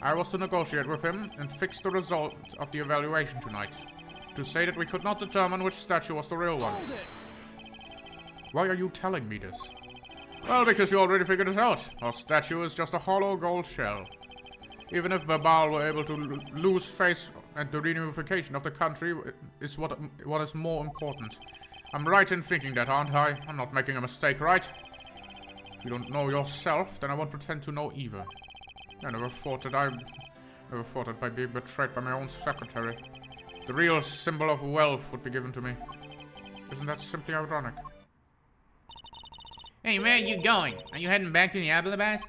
I was to negotiate with him and fix the result of the evaluation tonight. To say that we could not determine which statue was the real one. Why are you telling me this? Well, because you already figured it out. Our statue is just a hollow gold shell. Even if Babal were able to lose face at the reunification of the country, is what is more important. I'm right in thinking that, aren't I? I'm not making a mistake, right? If you don't know yourself, then I won't pretend to know either. I never thought that by being betrayed by my own secretary, the real symbol of wealth would be given to me. Isn't that simply ironic? Hey, where are you going? Are you heading back to the Ablabast?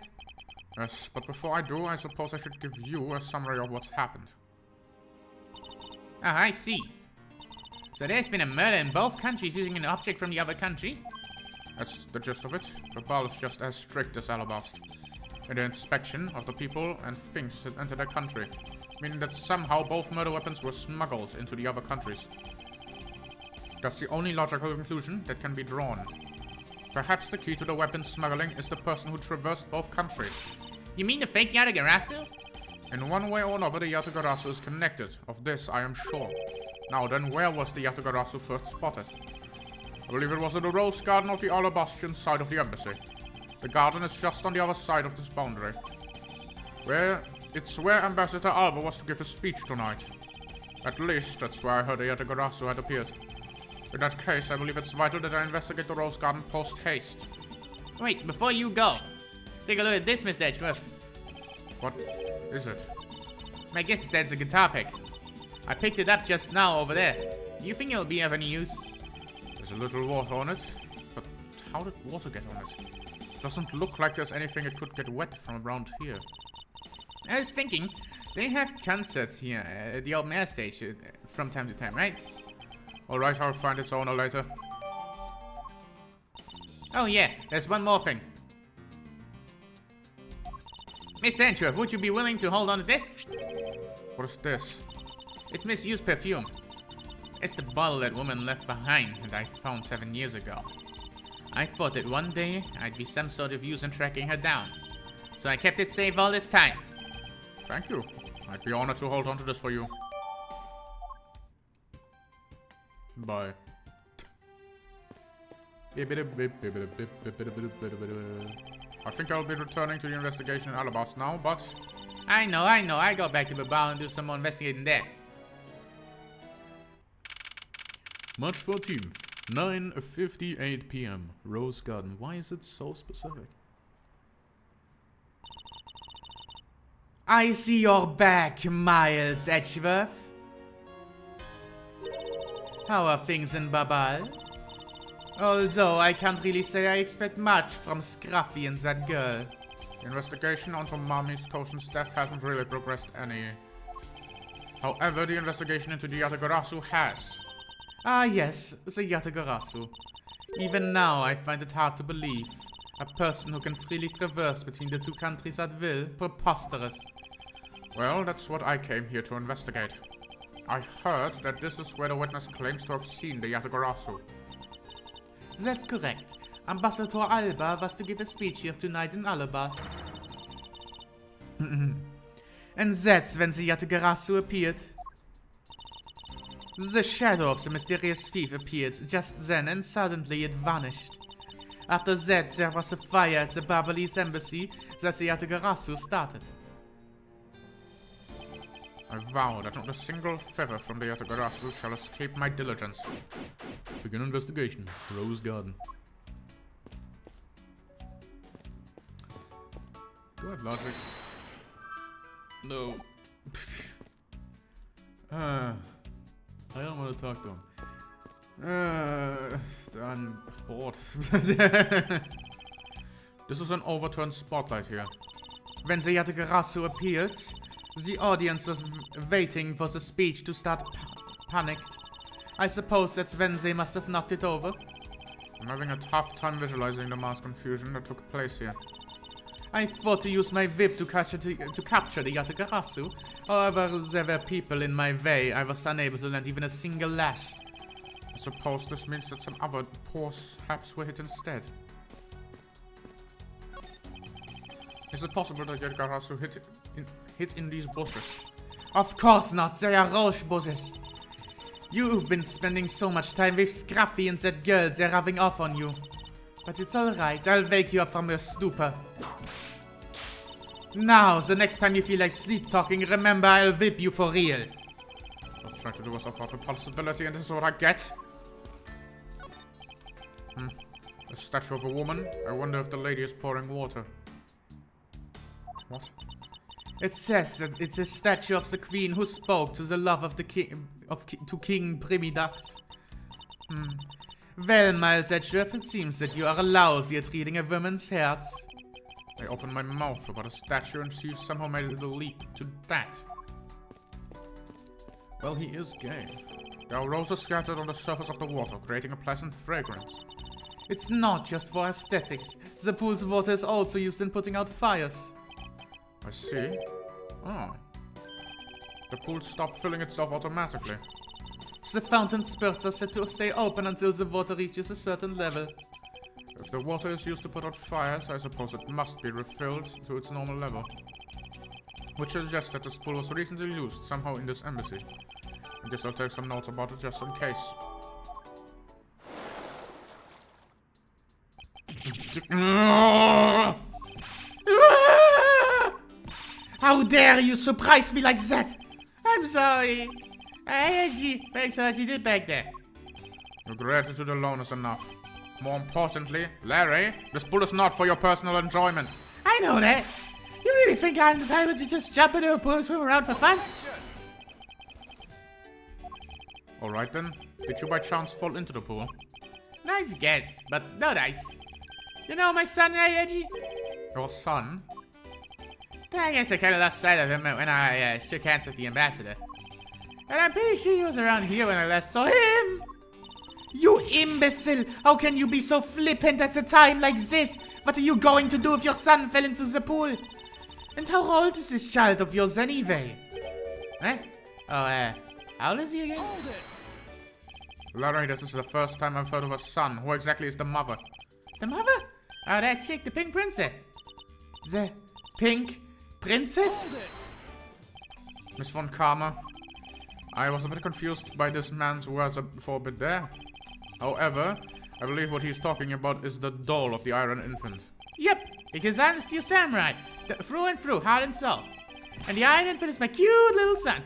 Yes, but before I do, I suppose I should give you a summary of what's happened. Ah, I see. So there's been a murder in both countries using an object from the other country? That's the gist of it. Babal is just as strict as Alabast in the inspection of the people and things that enter their country, meaning that somehow both murder weapons were smuggled into the other countries. That's the only logical conclusion that can be drawn. Perhaps the key to the weapon smuggling is the person who traversed both countries. You mean the fake Yatagarasu? In one way or another, the Yatagarasu is connected. Of this, I am sure. Now then, where was the Yatagarasu first spotted? I believe it was in the rose garden of the Alabastian side of the embassy. The garden is just on the other side of this boundary. It's where Ambassador Alba was to give his speech tonight. At least, that's where I heard the Yatagarasu had appeared. In that case, I believe it's vital that I investigate the rose garden post-haste. Wait, before you go, take a look at this, Mr. Edgeworth. What is it? My guess is that it's a guitar pick. I picked it up just now over there. Do you think it'll be of any use? There's a little water on it, but how did water get on it? Doesn't look like there's anything it could get wet from around here. I was thinking, they have concerts here at the open air stage from time to time, right? Alright, I'll find its owner later. Oh yeah, there's one more thing. Mr. Edgeworth, would you be willing to hold on to this? What is this? It's misused perfume. It's the bottle that woman left behind that I found 7 years ago. I thought that one day I'd be some sort of use in tracking her down. So I kept it safe all this time. Thank you. I'd be honored to hold on to this for you. Bye. I think I'll be returning to the investigation in Alabast now, but... I know. I go back to Babal and do some more investigating there. March 14th, 9:58 p.m. Rose Garden. Why is it so specific? I see you're back, Miles Edgeworth. How are things in Babal? Although I can't really say I expect much from Scruffy and that girl. The investigation onto Mommy's Koshin's death hasn't really progressed any. However, the investigation into the Yatagarasu has. Ah yes, the Yatagarasu. Even now I find it hard to believe. A person who can freely traverse between the two countries at will, preposterous. Well, that's what I came here to investigate. I heard that this is where the witness claims to have seen the Yatagarasu. That's correct. Ambassador Alba was to give a speech here tonight in Alabast. And that's when the Yatagarasu appeared. The shadow of the mysterious thief appeared just then and suddenly it vanished. After that, there was a fire at the Babalese embassy that the Yatagarasu started. I vow that not a single feather from the Yatagarasu shall escape my diligence. Begin investigation. Rose Garden. Do I have logic? No. I don't want to talk to him. I'm bored. This is an overturned spotlight here. When the Yatagarasu appeared, the audience was waiting for the speech to start panicked. I suppose that's when they must have knocked it over. I'm having a tough time visualizing the mass confusion that took place here. I thought to use my whip to capture the Yatagarasu. However, there were people in my way. I was unable to land even a single lash. I suppose this means that some other poor haps were hit instead. Is it possible that Yatagarasu hit in these bushes? Of course not, they are roche bushes. You've been spending so much time with Scruffy and that girl, they're rubbing off on you. But it's alright, I'll wake you up from your stupor. Now, the next time you feel like sleep talking, remember I'll whip you for real. I've tried to do myself up a possibility and this is what I get. A statue of a woman? I wonder if the lady is pouring water. What? It says that it's a statue of the queen who spoke to the love of the king, to King Primidax. Well, Miles Edgeworth, it seems that you are lousy at reading a woman's heart. I opened my mouth about a statue and she somehow made a little leap to that. Well, he is gay. There are roses scattered on the surface of the water, creating a pleasant fragrance. It's not just for aesthetics. The pool's water is also used in putting out fires. I see. Oh. The pool stopped filling itself automatically. The fountain spurts are set to stay open until the water reaches a certain level. If the water is used to put out fires, I suppose it must be refilled to its normal level. Which suggests that this pool was recently used somehow in this embassy. I guess I'll take some notes about it just in case. How dare you surprise me like that? I'm sorry. Thanks for what you did back there. Your gratitude alone is enough. More importantly, Larry, this pool is not for your personal enjoyment. I know that. You really think I'm the type to just jump into a pool and swim around for fun? Alright then. Did you by chance fall into the pool? Nice guess, but no dice. You know my son, right, Edgy? Your son? I guess I kind of lost sight of him when I shook hands with the ambassador. But I'm pretty sure he was around here when I last saw him. You imbecile! How can you be so flippant at a time like this? What are you going to do if your son fell into the pool? And how old is this child of yours anyway? Huh? Oh, how old is he again? Larry, this is the first time I've heard of a son. Who exactly is the mother? The mother? Oh, that chick, the pink princess. The pink princess? Miss von Karma, I was a bit confused by this man's words for a bit there. However, I believe what he's talking about is the doll of the Iron Infant. Yep, because I'm the Steel Samurai, through and through, heart and soul. And the Iron Infant is my cute little son.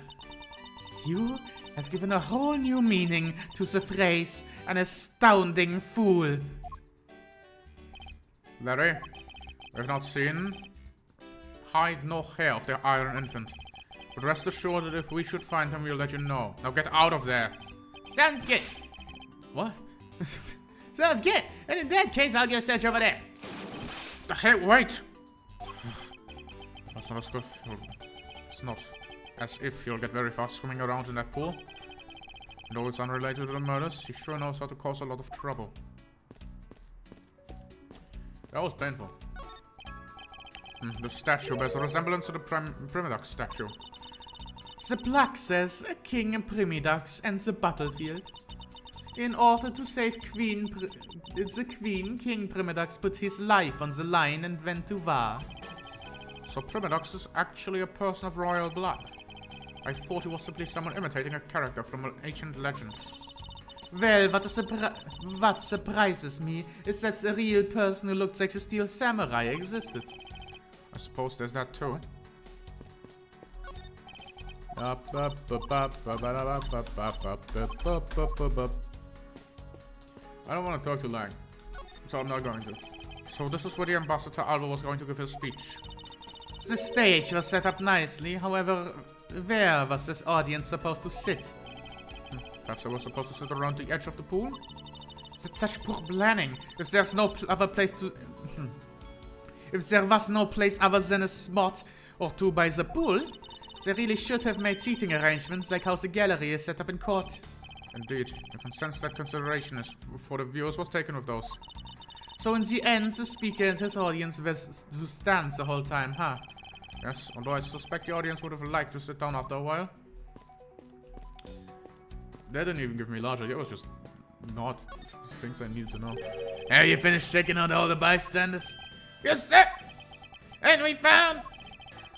You have given a whole new meaning to the phrase, an astounding fool. Larry, we've not seen... hide nor hair of the Iron Infant. But rest assured that if we should find him, we'll let you know. Now get out of there. Sounds good. What? Sounds good. And in that case, I'll go search over there. Hey, wait! That's not as good. It's not as if you'll get very far swimming around in that pool. Though it's unrelated to the murders, he sure knows how to cause a lot of trouble. That was painful. The statue bears a resemblance to the Primidox statue. The plaque says King Primidox and the battlefield. In order to save the Queen, King Primidox put his life on the line and went to war. So Primidox is actually a person of royal blood. I thought he was simply someone imitating a character from an ancient legend. Well, what surprises me is that the real person who looked like the Steel Samurai existed. I suppose there's that too. I don't want to talk to Lang, so I'm not going to. So this is where the Ambassador Alba was going to give his speech. The stage was set up nicely, however, where was this audience supposed to sit? Perhaps they were supposed to sit around the edge of the pool? That's such poor planning. If there's no other place to... If there was no place other than a spot or two by the pool, they really should have made seating arrangements like how the gallery is set up in court. Indeed, you can sense that consideration is for the viewers was taken with those. So in the end, the speaker and his audience was to stand the whole time, huh? Yes, although I suspect the audience would have liked to sit down after a while. They didn't even give me larger, it was just not things I needed to know. Have you finished checking out all the bystanders? Yes, sir! And we found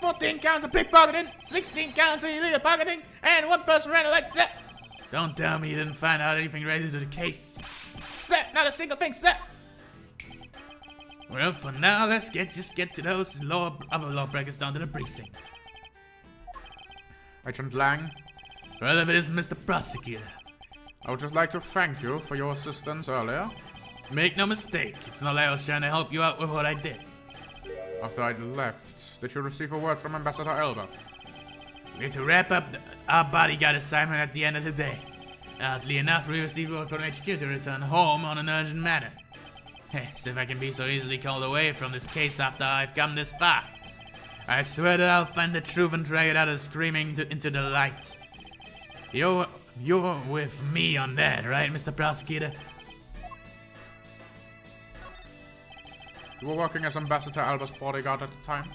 14 counts of pickpocketing, 16 counts of illegal pocketing, and 1 person ran like sir. Don't tell me you didn't find out anything related to the case. Sir, not a single thing, sir! Well, for now, let's just get to those other lawbreakers down to the precinct. Agent Lang, Well, if it isn't Mr. Prosecutor. I would just like to thank you for your assistance earlier. Make no mistake, it's not like I was trying to help you out with what I did. After I'd left, did you receive a word from Ambassador Elba? We had to wrap up our bodyguard assignment at the end of the day. Oddly enough, we received word from HQ to return home on an urgent matter. So if I can be so easily called away from this case after I've come this far, I swear that I'll find the truth and drag it out of screaming into the light. You're with me on that, right, Mr. Prosecutor? You were working as Ambassador Elba's bodyguard at the time,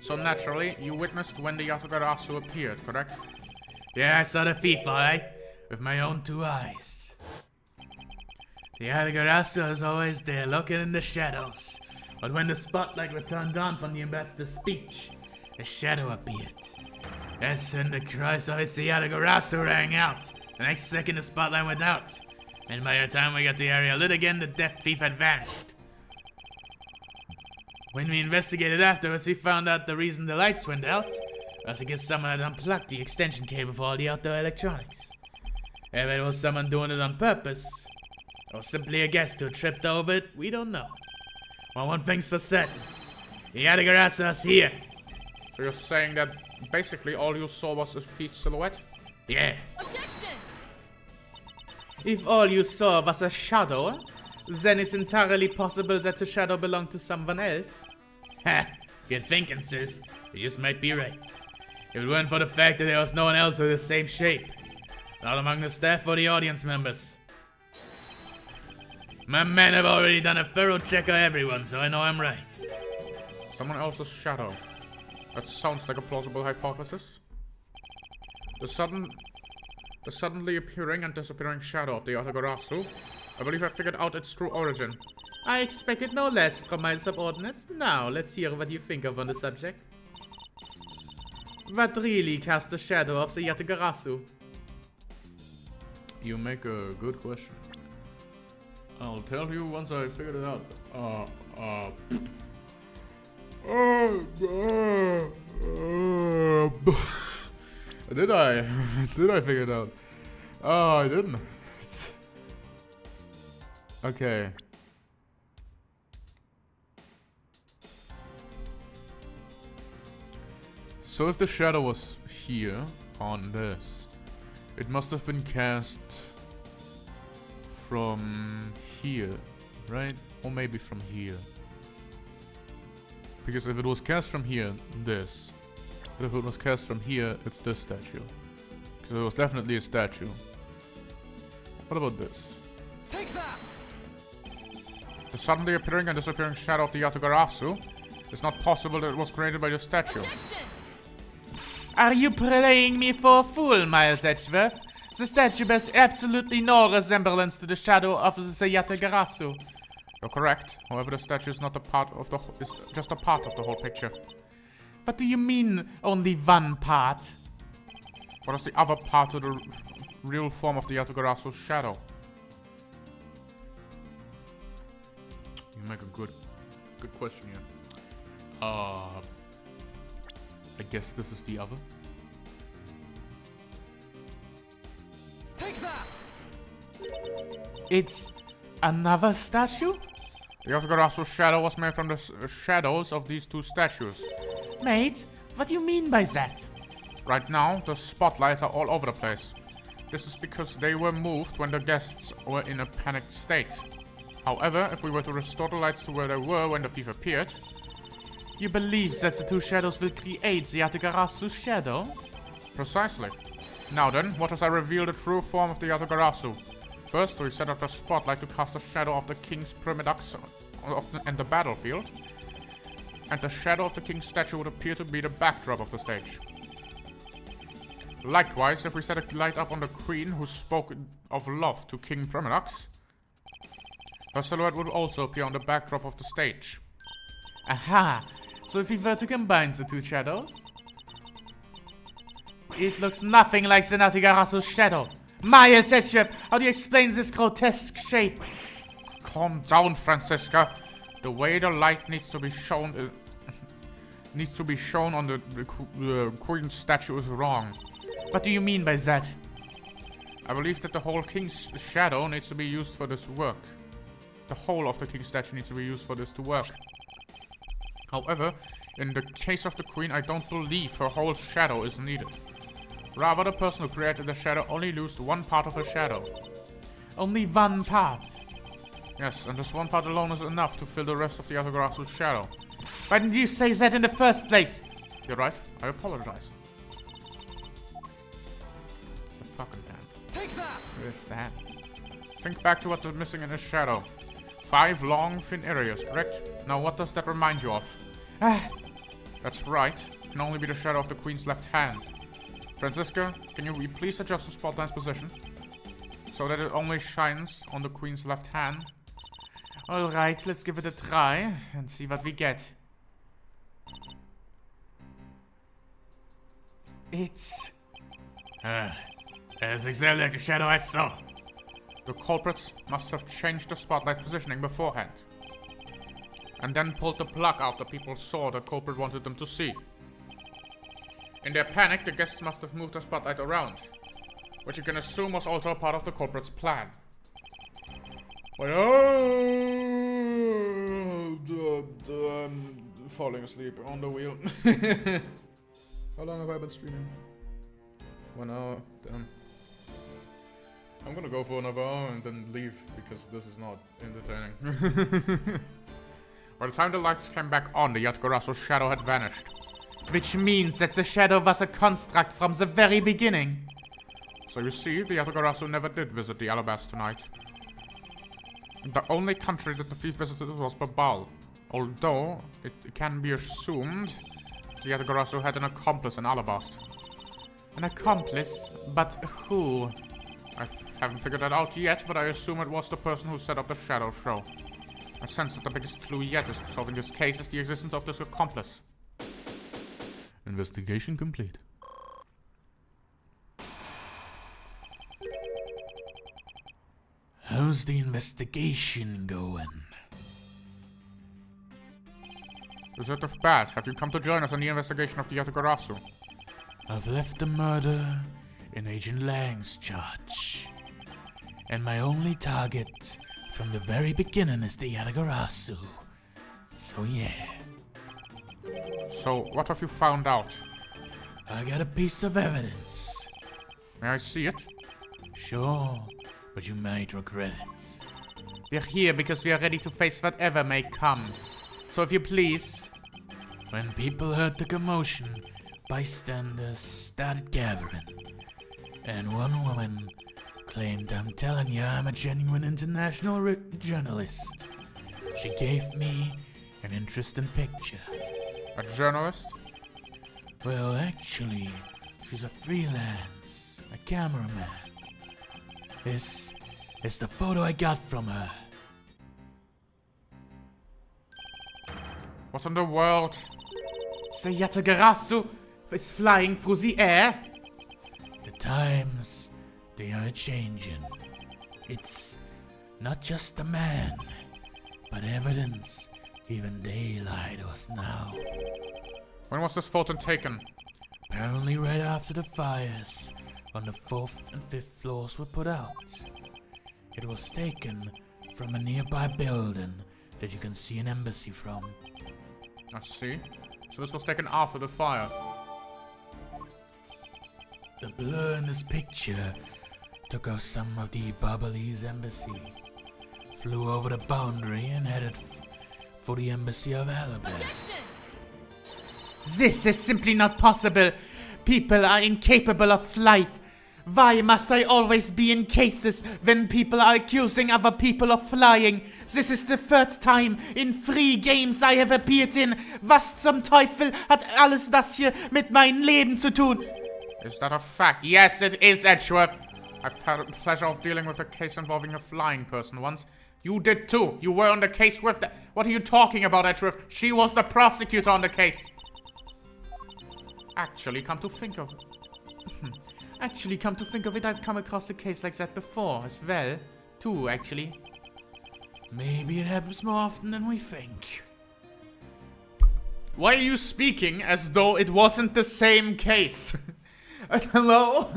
so naturally, you witnessed when the Yatagarasu appeared, correct? Yeah, I saw the thief, alright, with my own 2 eyes. The Yatagarasu is always there, looking in the shadows. But when the spotlight was turned on from the ambassador's speech, a shadow appeared. As when the cries of "It's the Yatagarasu" rang out, the next second the spotlight went out. And by the time we got the area lit again, the deaf thief had vanished. When we investigated afterwards, we found out the reason the lights went out was because someone had unplugged the extension cable for all the outdoor electronics. If it was someone doing it on purpose, or simply a guest who tripped over it, we don't know. Well, one thing's for certain. The Yatagarasu is here. So you're saying that basically all you saw was a thief's silhouette? Yeah. If all you saw was a shadow, then it's entirely possible that the shadow belonged to someone else. Ha! Good thinking, sis. You just might be right. If it weren't for the fact that there was no one else with the same shape. Not among the staff or the audience members. My men have already done a thorough check of everyone, so I know I'm right. Someone else's shadow. That sounds like a plausible hypothesis. The suddenly appearing and disappearing shadow of the Yatagarasu. I believe I figured out its true origin. I expected no less from my subordinates. Now, let's hear what you think of on the subject. What really cast the shadow of the Yatagarasu? You make a good question. I'll tell you once I figured it out. Did I? Did I figure it out? Oh, I didn't. Okay. So if the shadow was here, on this, it must have been cast from here, right? Or maybe from here. Because if it was cast from here, this. But if it was cast from here, it's this statue. Because it was definitely a statue. What about this? Take that! The suddenly appearing and disappearing shadow of the Yatagarasu. It's not possible that it was created by the statue. Are you playing me for a fool, Miles Edgeworth? The statue bears absolutely no resemblance to the shadow of the Yatagarasu. You're correct. However, the statue is not a part of the is just a part of the whole picture. What do you mean, only one part? What is the other part of the real form of the Yatagarasu shadow? You make a good question here. I guess this is the other. Take that! It's another statue? The Yatagarasu shadow was made from the shadows of these two statues. Mate, what do you mean by that? Right now, the spotlights are all over the place. This is because they were moved when the guests were in a panicked state. However, if we were to restore the lights to where they were when the thief appeared... You believe that the two shadows will create the Yatagarasu shadow? Precisely. Now then, what as I reveal the true form of the Yatagarasu? First, we set up a spotlight to cast a shadow of the king's Primedux in the battlefield. And the shadow of the king's statue would appear to be the backdrop of the stage. Likewise, if we set a light up on the queen who spoke of love to King Primedux, her silhouette would also appear on the backdrop of the stage. Aha! So if we were to combine the two shadows, it looks nothing like the Yatagarasu shadow. Miles Edgeworth, how do you explain this grotesque shape? Calm down, Francisca. The way the light needs to be shown on the queen's statue is wrong. What do you mean by that? I believe that the whole king's shadow needs to be used for this work. The whole of the king's statue needs to be used for this to work. However, in the case of the queen, I don't believe her whole shadow is needed. Rather, the person who created the shadow only used one part of her shadow. Only one part? Yes, and this one part alone is enough to fill the rest of the Yatagarasu's shadow. Why didn't you say that in the first place? You're right, I apologize. It's a fucking hand. Take that! What's that? Think back to what was missing in his shadow. 5 long, thin areas, correct? Now what does that remind you of? That's right. It can only be the shadow of the queen's left hand. Francisca, can you please adjust the spotlight's position? So that it only shines on the queen's left hand. Alright, let's give it a try and see what we get. It's... It's exactly like the shadow I saw. The culprits must have changed the spotlight positioning beforehand. And then pulled the plug after people saw the culprit wanted them to see. In their panic, the guests must have moved the spotlight around, which you can assume was also a part of the culprit's plan. Well, I'm falling asleep on the wheel. How long have I been streaming? 1 hour. Damn. I'm gonna go for another hour and then leave because this is not entertaining. By the time the lights came back on, the Yatagarasu shadow had vanished. Which means that the shadow was a construct from the very beginning. So you see, the Yatagarasu never did visit the Alabasta tonight. The only country that the thief visited was Babal. Although, it can be assumed the Yatagarasu had an accomplice in Alabasta. An accomplice? But who? I haven't figured that out yet, but I assume it was the person who set up the shadow show. I sense that the biggest clue yet is to solving this case is the existence of this accomplice. Investigation complete. How's the investigation going? Detective Bat, have you come to join us in the investigation of the Yatagarasu? I've left the murder in Agent Lang's charge. And my only target from the very beginning is the Yatagarasu. So yeah. So, what have you found out? I got a piece of evidence. May I see it? Sure, but you might regret it. We're here because we are ready to face whatever may come. So if you please... When people heard the commotion, bystanders started gathering. And one woman claimed, I'm telling you, I'm a genuine international journalist. She gave me an interesting picture. A journalist? Well, actually, she's a freelance, a cameraman. This is the photo I got from her. What in the world? The Yatagarasu is flying through the air. The times, they are changing. It's not just a man, but evidence even they lie to us now. When was this photo taken? Apparently right after the fires on the 4th and 5th floors were put out. It was taken from a nearby building that you can see an embassy from. I see. So this was taken after the fire. The blur in this picture took out some of the Babalese embassy, flew over the boundary and headed for the embassy of Alabast. This is simply not possible. People are incapable of flight. Why must I always be in cases when people are accusing other people of flying? This is the third time in 3 games I have appeared in. Was zum Teufel hat alles das hier mit meinem Leben zu tun? Is that a fact? Yes, it is, Edgeworth. I've had the pleasure of dealing with a case involving a flying person once. You did too. You were on the case with the... What are you talking about, Edgeworth? She was the prosecutor on the case. Actually, come to think of it, I've come across a case like that before as well. Too, actually. Maybe it happens more often than we think. Why are you speaking as though it wasn't the same case? Hello?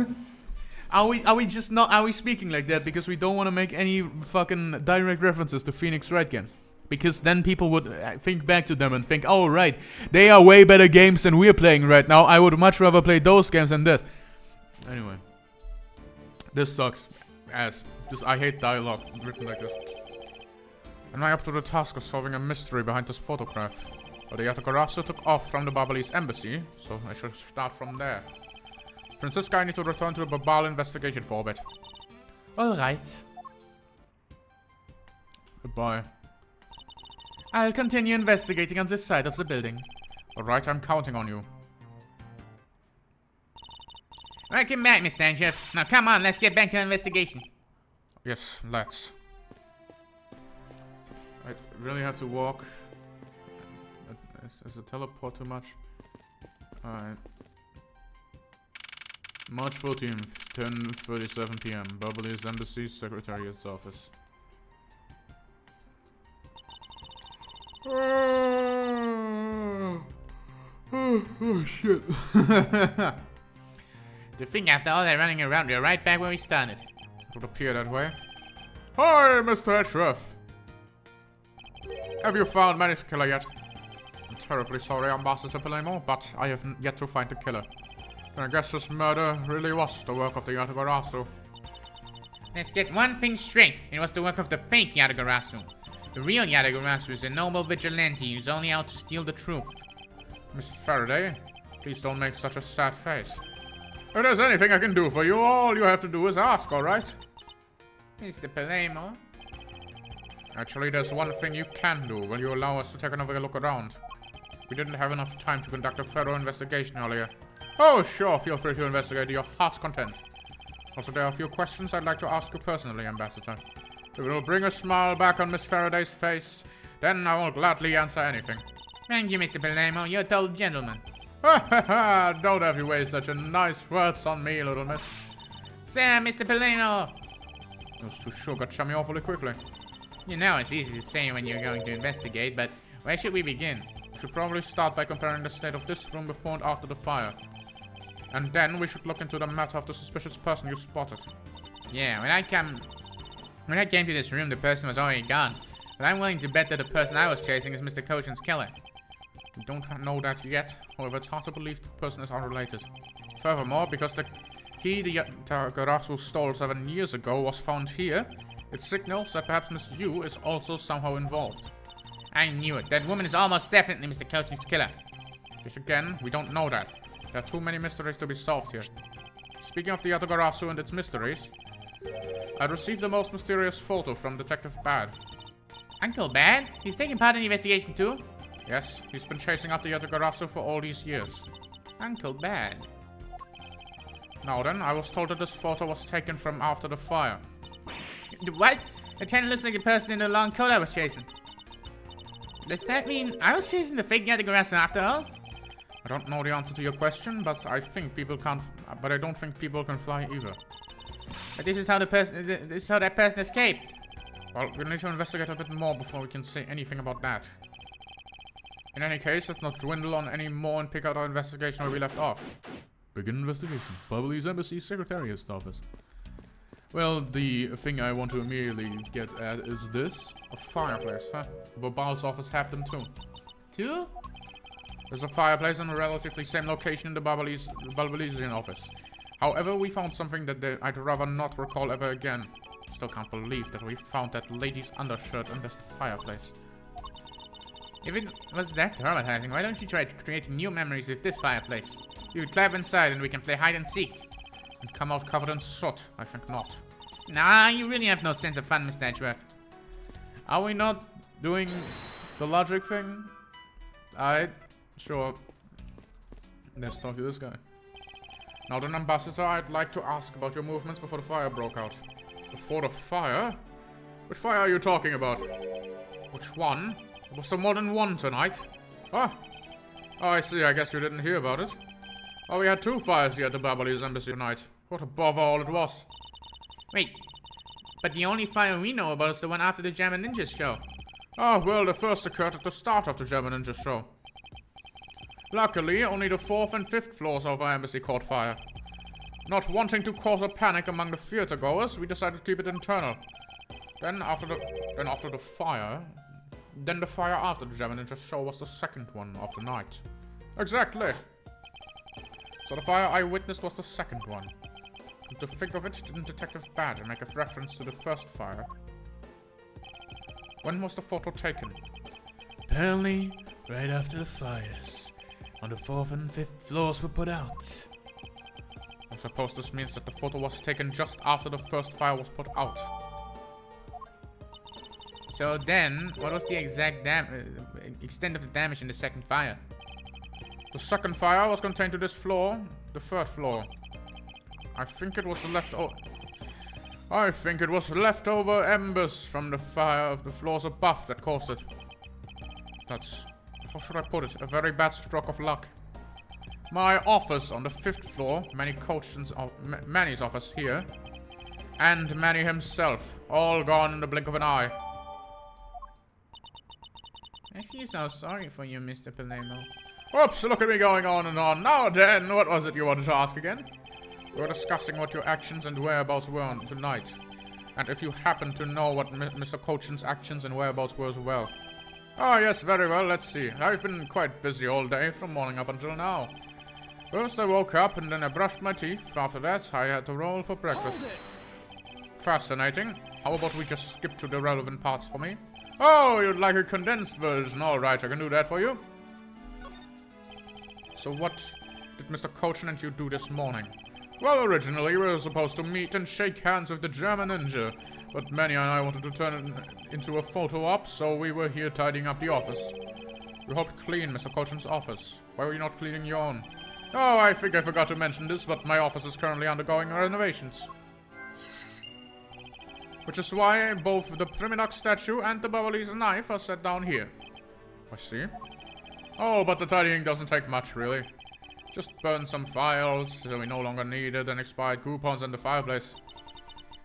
Are we speaking like that because we don't want to make any fucking direct references to Phoenix Wright games? Because then people would think back to them and think, oh right, they are way better games than we're playing right now. I would much rather play those games than this. Anyway. This sucks. I hate dialogue written like this. Am I up to the task of solving a mystery behind this photograph? But the Yatagarasu took off from the Babalese embassy, so I should start from there. Francisca, I need to return to the Babal investigation for a bit. Alright. Goodbye. I'll continue investigating on this side of the building. Alright, I'm counting on you. Welcome back, Mr. Edgeworth. Now come on, let's get back to the investigation. Yes, let's. I really have to walk. Is the teleport too much? Alright. March 14th, 10:37 p.m. Babalese Embassy, Secretariat's office. Oh shit. To think after all that running around, we're right back where we started. It would appear that way. Hi, Mr. Edgeworth. Have you found Manny's killer yet? I'm terribly sorry, Ambassador Palermo, but I have yet to find the killer. And I guess this murder really was the work of the Yatagarasu. Let's get one thing straight. It was the work of the fake Yatagarasu. The real Yatagarasu is a noble vigilante who's only out to steal the truth. Miss Faraday, please don't make such a sad face. If there's anything I can do for you, all you have to do is ask, alright? Mr. Palermo? Actually, there's one thing you can do. Will you allow us to take another look around? We didn't have enough time to conduct a thorough investigation earlier. Oh, sure, feel free to investigate to your heart's content. Also, there are a few questions I'd like to ask you personally, Ambassador. If it will bring a smile back on Miss Faraday's face, then I will gladly answer anything. Thank you, Mr. Palermo. You're a total gentleman. Ha ha ha! Don't have you waste such a nice words on me, little miss. Sir, Mr. Palermo! Those two sugar chum me awfully quickly. You know it's easy to say when you're going to investigate, but where should we begin? We should probably start by comparing the state of this room before and after the fire. And then we should look into the matter of the suspicious person you spotted. Yeah, when I came to this room, the person was already gone. But I'm willing to bet that the person I was chasing is Mr. Koshin's killer. We don't know that yet. However, it's hard to believe the person is unrelated. Furthermore, because the key the Yatagarasu stole 7 years ago was found here, it signals that perhaps Miss Yu is also somehow involved. I knew it. That woman is almost definitely Mr. Coaching's killer. Just again, we don't know that. There are too many mysteries to be solved here. Speaking of the Yatagarasu and its mysteries, I received the most mysterious photo from Detective Bad. Uncle Bad? He's taking part in the investigation too? Yes, he's been chasing after Yatagarasu for all these years. Uncle Bad. Now then, I was told that this photo was taken from after the fire. What? The tenant looks like the person in the long coat I was chasing. Does that mean I was chasing the fake Yatagarasu after all? I don't know the answer to your question, but I think people can't. But I don't think people can fly either. But this is how that person escaped. Well, we'll need to investigate a bit more before we can say anything about that. In any case, let's not dwindle on any more and pick out our investigation where we left off. Begin investigation. Bubbly's Embassy Secretariat's office. Well, the thing I want to immediately get at is this. A fireplace, huh? Bobal's office have them too. Two? There's a fireplace in a relatively same location in the Balbalesian office. However, we found something that I'd rather not recall ever again. Still can't believe that we found that lady's undershirt in this fireplace. If it was that traumatizing, why don't you try creating new memories with this fireplace? You could climb inside and we can play hide and seek. And come out covered in soot? I think not. Nah, you really have no sense of fun, Mr. Edgeworth. Are we not doing the logic thing? Alright, sure. Let's talk to this guy. Now then, Ambassador, I'd like to ask about your movements before the fire broke out. Before the fire? Which fire are you talking about? Which one? Was there more than one tonight? Huh? Oh, I see. I guess you didn't hear about it. Oh, we had 2 fires here at the Babalese Embassy tonight. What a bother all it was. Wait, but the only fire we know about is the one after the German Ninja show. Oh, well, the first occurred at the start of the German Ninja show. Luckily, only the 4th and 5th floors of our embassy caught fire. Not wanting to cause a panic among the theater goers, we decided to keep it internal. Then after the fire after the German Ninja show was the 2nd one of the night. Exactly. So the fire I witnessed was the 2nd one. And to think of it, didn't Detective Bad make a reference to the first fire? When was the photo taken? Apparently, right after the fires, when the 4th and 5th floors were put out. I suppose this means that the photo was taken just after the first fire was put out. So then, what was the exact extent of the damage in the 2nd fire? The 2nd fire was contained to this floor, the 3rd floor. I think it was leftover embers from the fire of the floors above that caused it. That's, how should I put it, a very bad stroke of luck. My office on the 5th floor, Manny's office here, and Manny himself, all gone in the blink of an eye. I feel so sorry for you, Mr. Palermo. Oops, look at me going on and on. Now then, what was it you wanted to ask again? We were discussing what your actions and whereabouts were tonight. And if you happen to know what Mr. Cochin's actions and whereabouts were as well. Ah, yes, very well, let's see. I've been quite busy all day, from morning up until now. First I woke up and then I brushed my teeth. After that, I had to roll for breakfast. Fascinating. How about we just skip to the relevant parts for me? Oh, you'd like a condensed version. Alright, I can do that for you. So what did Mr. Cochin and you do this morning? Well, originally we were supposed to meet and shake hands with the German Ninja, but Manny and I wanted to turn it into a photo op, so we were here tidying up the office. We helped clean Mr. Cochin's office. Why were you not cleaning your own? Oh, I think I forgot to mention this, but my office is currently undergoing renovations. Which is why both the Primidoc statue and the Babalese knife are set down here. I see. Oh, but the tidying doesn't take much, really. Just burn some files we no longer needed and expired coupons in the fireplace.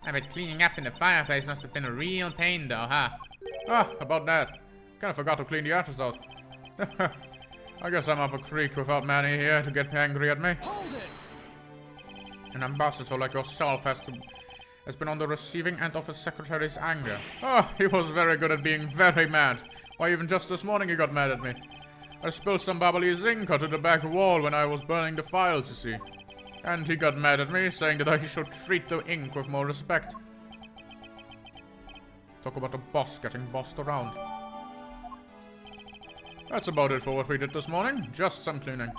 I bet cleaning up in the fireplace must have been a real pain though, huh? Ah, about that. Kinda forgot to clean the ashes out. I guess I'm up a creek without Manny here to get angry at me. Hold it! An ambassador like yourself has been on the receiving end of his secretary's anger. Oh, he was very good at being very mad. Why, even just this morning he got mad at me. I spilled some bubbly zinc onto the back wall when I was burning the files, you see. And he got mad at me, saying that I should treat the ink with more respect. Talk about the boss getting bossed around. That's about it for what we did this morning. Just some cleaning.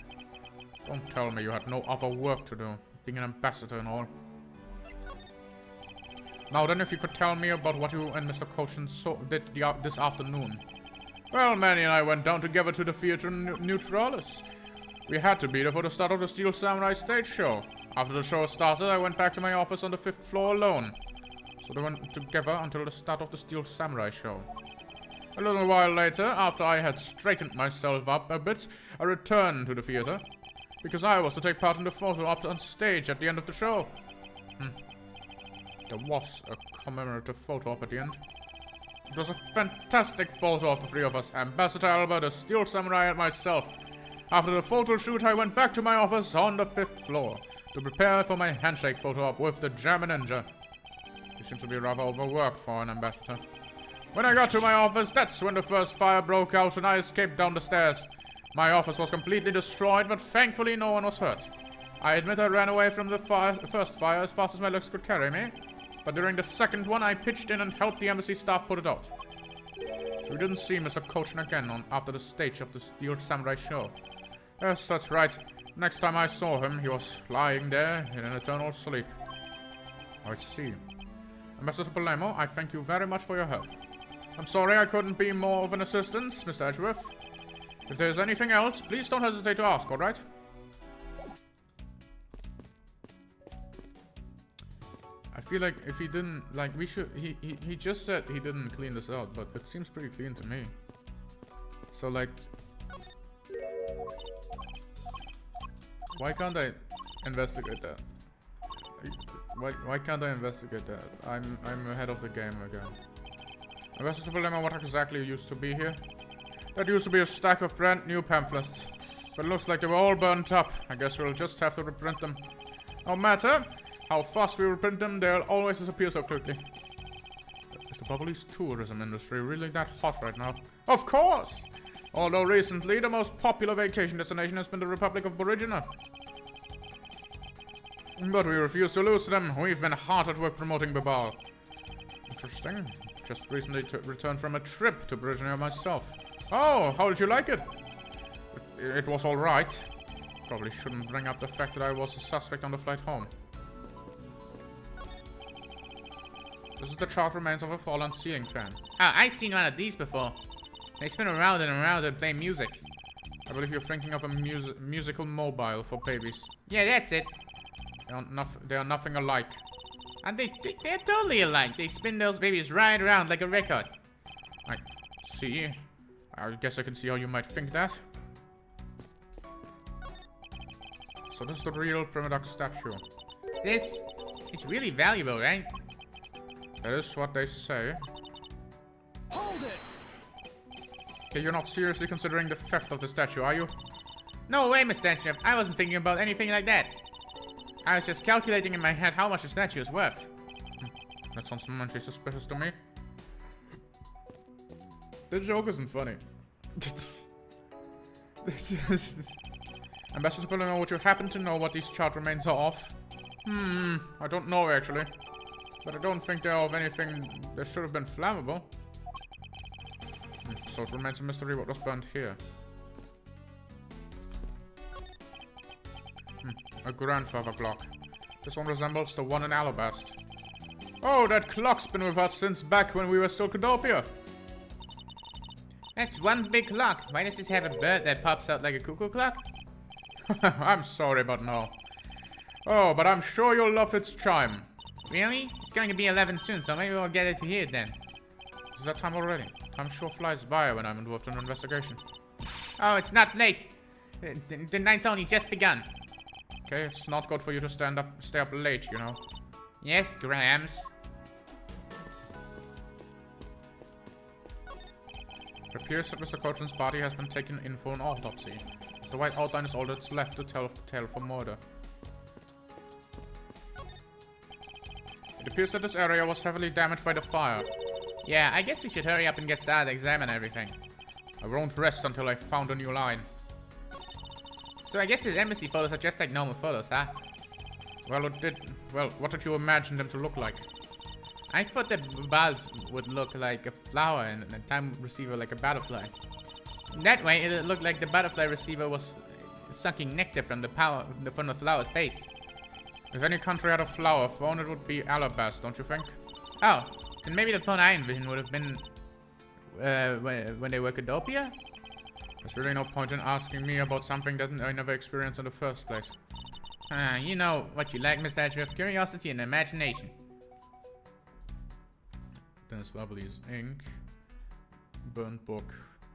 Don't tell me you had no other work to do, being an ambassador and all. Now then, if you could tell me about what you and Mr. Cochin did this afternoon. Well, Manny and I went down together to the Theatre Neutralis. We had to be there for the start of the Steel Samurai stage show. After the show started, I went back to my office on the 5th floor alone. So they went together until the start of the Steel Samurai show. A little while later, after I had straightened myself up a bit, I returned to the theatre. Because I was to take part in the photo op on stage at the end of the show. There was a commemorative photo op at the end. It was a fantastic photo of the three of us, Ambassador Albert, the Steel Samurai, and myself. After the photo shoot, I went back to my office on the 5th floor to prepare for my handshake photo op with the German Ninja. He seems to be rather overworked for an ambassador. When I got to my office, that's when the first fire broke out and I escaped down the stairs. My office was completely destroyed, but thankfully no one was hurt. I admit I ran away from the first fire as fast as my legs could carry me. But during the second one, I pitched in and helped the embassy staff put it out. So we didn't see Mr. Cochin again after the stage of the Steel Samurai show. Yes, that's right. Next time I saw him, he was lying there in an eternal sleep. I see. Ambassador Palermo, I thank you very much for your help. I'm sorry I couldn't be more of an assistance, Mr. Edgeworth. If there's anything else, please don't hesitate to ask, alright? I feel like if he didn't, like, we should, he just said he didn't clean this out, but it seems pretty clean to me. So, like, why can't I investigate that? Why can't I investigate that? I'm ahead of the game again. Ambassador Palermo, what exactly used to be here? That used to be a stack of brand new pamphlets. But it looks like they were all burnt up. I guess we'll just have to reprint them. No matter how fast we reprint them, they'll always disappear so quickly. Is the Bubbly's tourism industry really that hot right now? Of course! Although recently, the most popular vacation destination has been the Republic of Borigina. But we refuse to lose them. We've been hard at work promoting Babal. Interesting. Just recently returned from a trip to Borigina myself. Oh, how did you like it? It was alright. Probably shouldn't bring up the fact that I was a suspect on the flight home. This is the charred remains of a fallen ceiling fan. Oh, I've seen one of these before. They spin around and around and play music. I believe you're thinking of a musical mobile for babies. Yeah, that's it. They are nothing alike. And they're totally alike. They spin those babies right around like a record. I see. I guess I can see how you might think that. So this is the real Primodox statue. This is really valuable, right? That is what they say. Hold it! Okay, you're not seriously considering the theft of the statue, are you? No way, Mr. Edgeworth. I wasn't thinking about anything like that. I was just calculating in my head how much the statue is worth. That sounds momently suspicious to me. The joke isn't funny. This is... Ambassador Palermo, would you happen to know what these charred remains are of? I don't know actually. But I don't think they're of anything that should have been flammable. So it remains a mystery what was burned here. A grandfather clock. This one resembles the one in Alabast. Oh, that clock's been with us since back when we were still Cadopia. That's one big clock. Why does this have a bird that pops out like a cuckoo clock? I'm sorry, but no. Oh, but I'm sure you'll love its chime. Really? It's going to be 11 soon, so maybe we'll get it to hear it then. Is that time already? Time sure flies by when I'm involved in an investigation. Oh, it's not late. The night's only just begun. Okay, it's not good for you to stay up late, you know. Yes, Grams. It appears that Mr. Cochin's body has been taken in for an autopsy. The white outline is all that's left to tell the tale for murder. It appears that this area was heavily damaged by the fire. Yeah, I guess we should hurry up and get started examining everything. I won't rest until I've found a new line. So I guess these embassy photos are just like normal photos, huh? Well, what did you imagine them to look like? I thought the balls would look like a flower and a time receiver like a butterfly. That way, it looked like the butterfly receiver was sucking nectar from the flower's base. If any country had a flower phone, it would be Alabasta, don't you think? Oh, then maybe the phone I envisioned would have been when they were Cadopia? There's really no point in asking me about something that I never experienced in the first place. You know what you like, Mr. Edgeworth, curiosity and imagination. Dennis Bubbly's ink. Burnt book.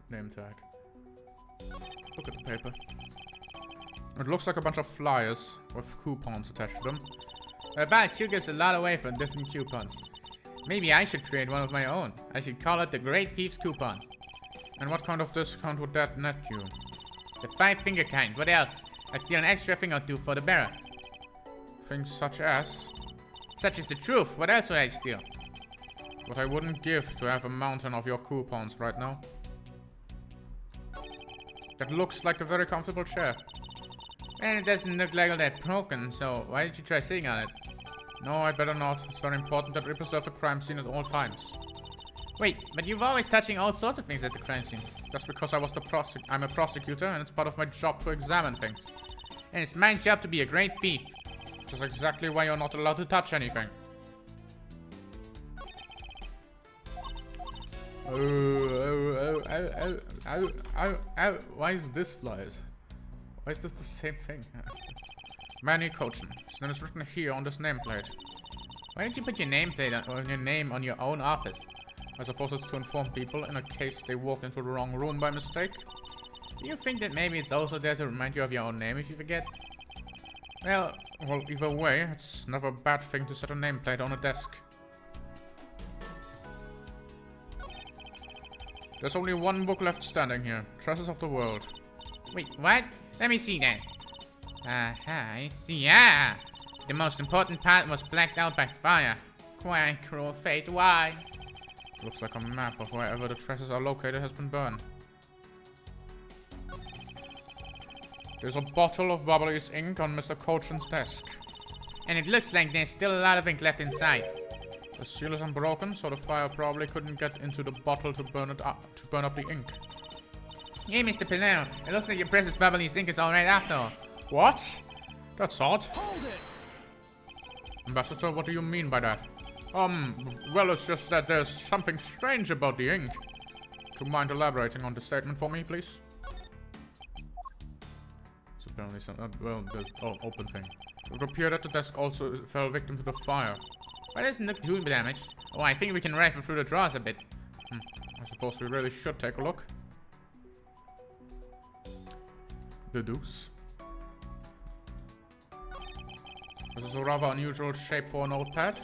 Name tag. Look at the paper. It looks like a bunch of flyers with coupons attached to them. But sure gives a lot away for different coupons. Maybe I should create one of my own. I should call it the Great Thief's Coupon. And what kind of discount would that net you? The 5-finger kind. What else? I'd steal an extra thing or two for the bearer. Things such as? Such as the truth. What else would I steal? What I wouldn't give to have a mountain of your coupons right now. That looks like a very comfortable chair. And it doesn't look like all that broken, so why did you try sitting on it? No, I'd better not. It's very important that we preserve the crime scene at all times. Wait, but you're always touching all sorts of things at the crime scene. That's because I'm a prosecutor and it's part of my job to examine things. And it's my job to be a great thief. Which is exactly why you're not allowed to touch anything. Why is this flies? Why is this the same thing? Manny Cochin. His name is written here on this nameplate. Why didn't you put your nameplate on your name on your own office? I suppose it's to inform people in a case they walked into the wrong room by mistake. Do you think that maybe it's also there to remind you of your own name if you forget? Well, either way, it's never a bad thing to set a nameplate on a desk. There's only one book left standing here. Treasures of the World. Wait, what? Let me see that. I see. Ah! The most important part was blacked out by fire. Quite cruel fate. Why? Looks like a map of wherever the treasures are located has been burned. There's a bottle of Bubbly's ink on Mr. Cochin's desk. And it looks like there's still a lot of ink left inside. The seal is unbroken, so the fire probably couldn't get into the bottle to burn up the ink. Hey, Mr. Pinero, it looks like your precious Bubbly's ink is alright after all. What? That's odd. Hold it! Ambassador, what do you mean by that? Well, it's just that there's something strange about the ink. Do you mind elaborating on the statement for me, please? It's apparently some, the open thing. It would appear that the desk also fell victim to the fire. Well, it doesn't look too damaged. Oh, I think we can rifle through the drawers a bit. I suppose we really should take a look. The deuce. This is a rather unusual shape for a notepad.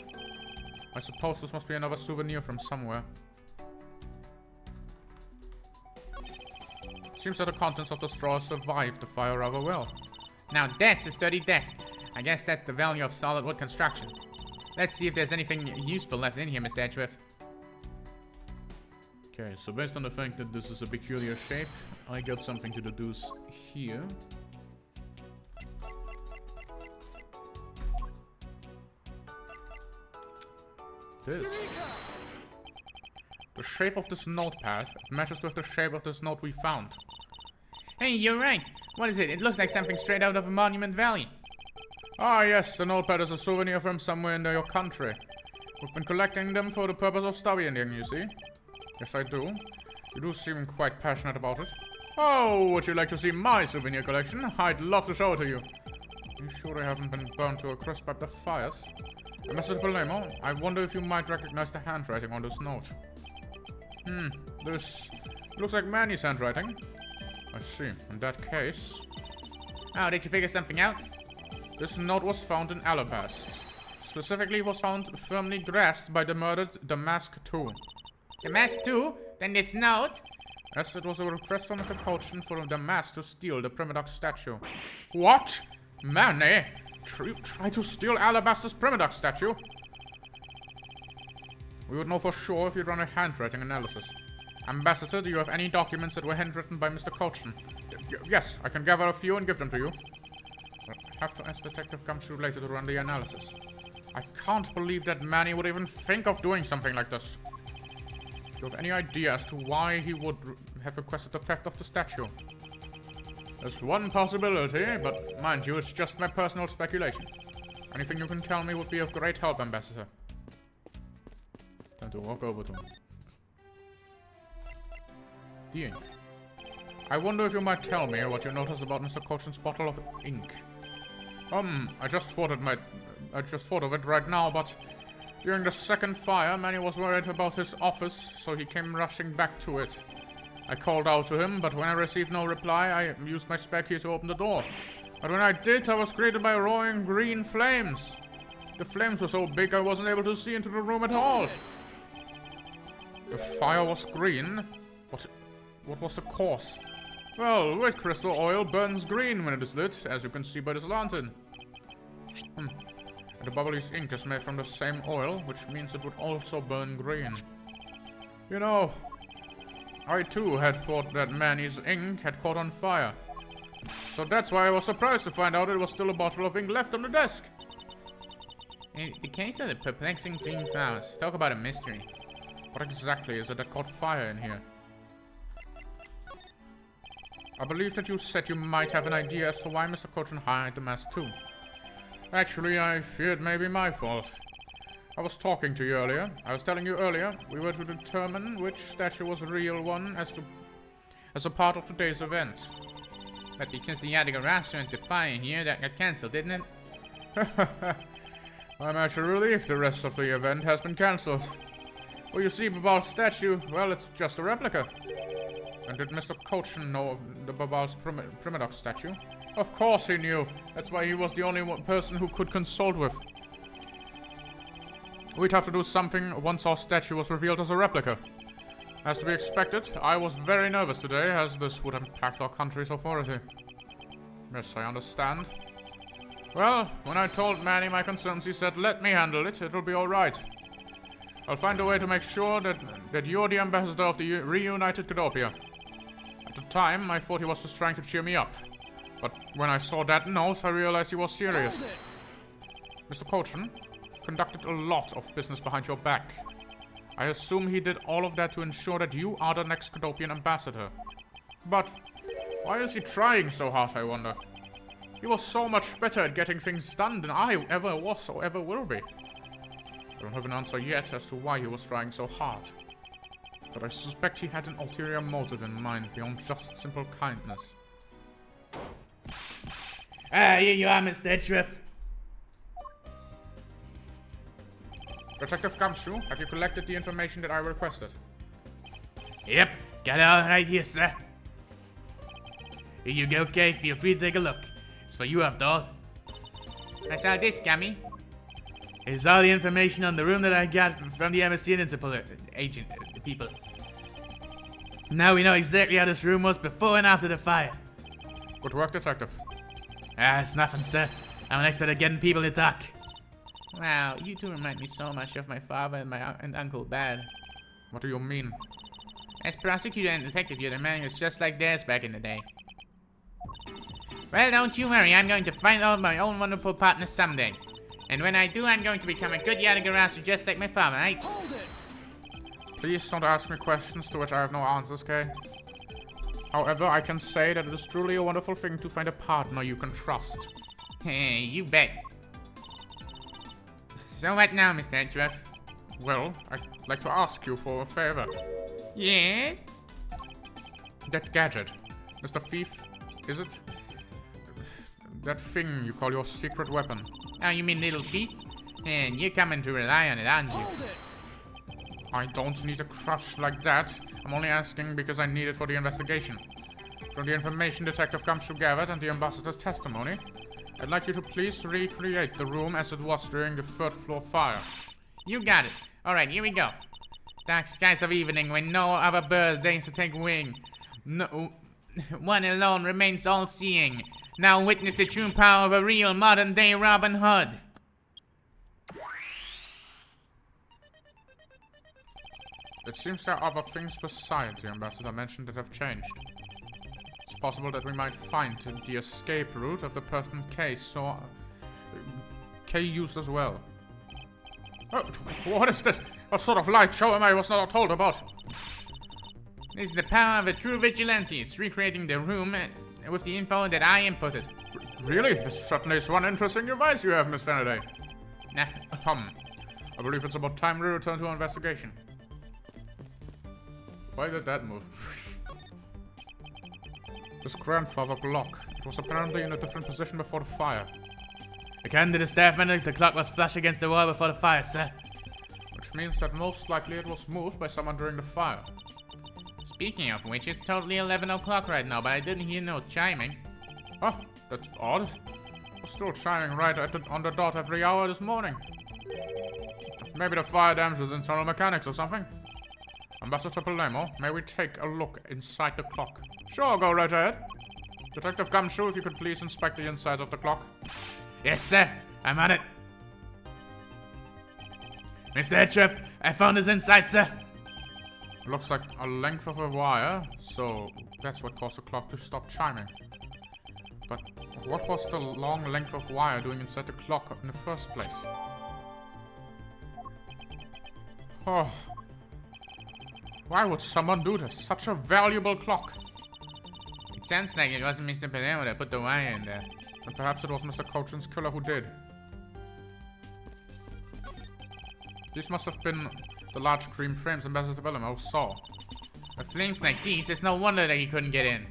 I suppose this must be another souvenir from somewhere. It seems that the contents of the straw survived the fire rather well. Now that's a sturdy desk. I guess that's the value of solid wood construction. Let's see if there's anything useful left in here, Mr. Edgeworth. Okay, so based on the fact that this is a peculiar shape, I got something to deduce here. This. The shape of this notepad matches with the shape of this note we found. Hey, you're right. What is it? It looks like something straight out of a Monument Valley. Ah, yes, the notepad is a souvenir from somewhere in your country. We've been collecting them for the purpose of studying them, you see. Yes, I do. You do seem quite passionate about it. Oh, would you like to see my souvenir collection? I'd love to show it to you. You sure they haven't been burned to a crisp by the fires? Mr. Palermo, I wonder if you might recognize the handwriting on this note. This looks like Manny's handwriting. I see. In that case... Oh, did you figure something out? This note was found in Alabasta. Specifically, it was found firmly grasped by the murdered Damask II. Damask II? Then this note? Yes, it was a request from Mr. Cochin for Damask to steal the Primidox statue. What? Manny? Try to steal Alabasta's Primidox statue? We would know for sure if you'd run a handwriting analysis. Ambassador, do you have any documents that were handwritten by Mr. Colchin? Yes, I can gather a few and give them to you. But I have to ask Detective Gumshoe later to run the analysis. I can't believe that Manny would even think of doing something like this. Do you have any idea as to why he would have requested the theft of the statue? There's one possibility, but mind you, it's just my personal speculation. Anything you can tell me would be of great help, Ambassador. Time to walk over to him. The ink. I wonder if you might tell me what you noticed about Mr. Colchin's bottle of ink. I just thought of it right now, but during the second fire, Manny was worried about his office, so he came rushing back to it. I called out to him, but when I received no reply, I used my spare key to open the door. But when I did, I was greeted by roaring green flames. The flames were so big I wasn't able to see into the room at all. The fire was green? What was the cause? Well, red crystal oil burns green when it is lit, as you can see by this lantern. And the bubbly's ink is made from the same oil, which means it would also burn green. You know, I too had thought that Manny's ink had caught on fire. So that's why I was surprised to find out it was still a bottle of ink left on the desk. In the case of the perplexing green flowers, talk about a mystery. What exactly is it that caught fire in here? I believe that you said you might have an idea as to why Mr. Colchin hired the mask too. Actually, I feared maybe my fault. I was talking to you earlier. I was telling you earlier we were to determine which statue was a real one as a part of today's event. But because the Yadigarasa went to fire here, that got cancelled, didn't it? I'm actually relieved the rest of the event has been cancelled. Well, you see, Babal's statue, well, it's just a replica. And did Mr. Colchin know of the Babal's Primodox statue? Of course he knew. That's why he was the only person who could consult with. We'd have to do something once our statue was revealed as a replica. As to be expected, I was very nervous today, as this would impact our country's authority. Yes, I understand. Well, when I told Manny my concerns, he said, let me handle it, it'll be alright. I'll find a way to make sure that you're the ambassador of the reunited Cadopia. At the time, I thought he was just trying to cheer me up. But when I saw that note, I realized he was serious. Mr. Colchin conducted a lot of business behind your back. I assume he did all of that to ensure that you are the next Cadopian ambassador. But why is he trying so hard, I wonder? He was so much better at getting things done than I ever was or ever will be. I don't have an answer yet as to why he was trying so hard. But I suspect he had an ulterior motive in mind beyond just simple kindness. Here you are, Mr. Edgeworth. Detective Gumshoe, have you collected the information that I requested? Yep, got it all right here, sir. Here you go, Kay. Feel free to take a look. It's for you after all. That's all this, Gummy. It's all the information on the room that I got from the embassy and Interpol agent, people. Now we know exactly how this room was before and after the fire. Good work, Detective. It's nothing, sir. I'm an expert at getting people to talk. Wow, you two remind me so much of my father and my Uncle Bad. What do you mean? As prosecutor and detective, your man was just like theirs back in the day. Well, don't you worry. I'm going to find out my own wonderful partner someday. And when I do, I'm going to become a good Yadagarasu just like my father, right? Please don't ask me questions to which I have no answers, Kay. However, I can say that it is truly a wonderful thing to find a partner you can trust. Hey, you bet. So what now, Mr. Edgeworth? Well, I'd like to ask you for a favor. Yes? That gadget, Mr. Thief, is it? That thing you call your secret weapon. Oh, you mean Little Thief? And you're coming to rely on it, aren't you? I don't need a crush like that. I'm only asking because I need it for the investigation. From the information Detective Gumshoe gathered and the ambassador's testimony, I'd like you to please recreate the room as it was during the third floor fire. You got it. Alright, here we go. Dark skies of evening when no other bird deigns to take wing. No, one alone remains all-seeing. Now witness the true power of a real modern-day Robin Hood. It seems there are other things besides the ambassador mentioned that have changed. It's possible that we might find the escape route of the person K used as well. Oh, what is this? What sort of light show am I was not told about? This is the power of a true vigilante. It's recreating the room with the info that I inputted. Really? This certainly is one interesting device you have, Miss Faraday. Nah. I believe it's about time we return to our investigation. Why did that move? This grandfather clock. It was apparently in a different position before the fire. According to the staff member, the clock was flush against the wall before the fire, sir. Which means that most likely it was moved by someone during the fire. Speaking of which, it's totally 11 o'clock right now, but I didn't hear no chiming. Oh, that's odd. It was still chiming right on the dot every hour this morning. Maybe the fire damages internal mechanics or something. Ambassador Palermo, may we take a look inside the clock? Sure, go right ahead. Detective Gumshoe, if you could please inspect the inside of the clock. Yes, sir. I'm on it. Mr. Edgeworth, I found his inside, sir. Looks like a length of a wire, so that's what caused the clock to stop chiming. But what was the long length of wire doing inside the clock in the first place? Oh. Why would someone do this? Such a valuable clock. It sounds like it wasn't Mr. Palermo that put the wire in there. And perhaps it was Mr. Cochin's killer who did. These must have been the large cream frames Ambassador Palermo saw. With flames like these, it's no wonder that he couldn't get in.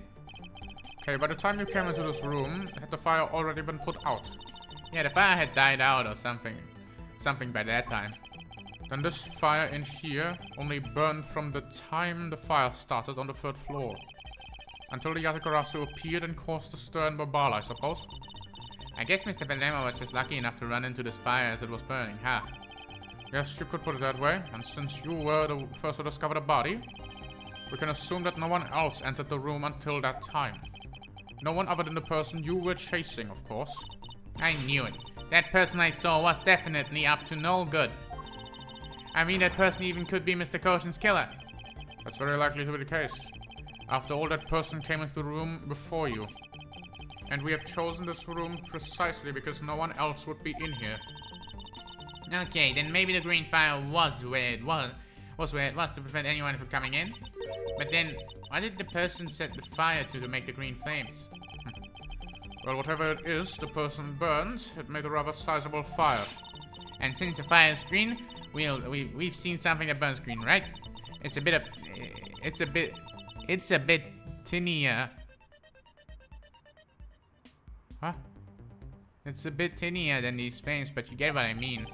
Okay, by the time you came into this room, had the fire already been put out? Yeah, the fire had died out or something. Something by that time. Then this fire in here only burned from the time the fire started on the 3rd floor. Until the Yatakarasu appeared and caused a stir in Babala, I suppose. I guess Mr. Palermo was just lucky enough to run into this fire as it was burning, huh? Yes, you could put it that way. And since you were the first to discover the body, we can assume that no one else entered the room until that time. No one other than the person you were chasing, of course. I knew it. That person I saw was definitely up to no good. I mean, that person even could be Mr. Cochin's killer. That's very likely to be the case. After all, that person came into the room before you. And we have chosen this room precisely because no one else would be in here. Okay, then maybe the green fire was where it was to prevent anyone from coming in. But then, why did the person set the fire to make the green flames? Well, whatever it is the person burned, it made a rather sizable fire. And since the fire is green, we've seen something that burns green, right? It's a bit tinier. Huh? It's a bit tinier than these flames, but you get what I mean.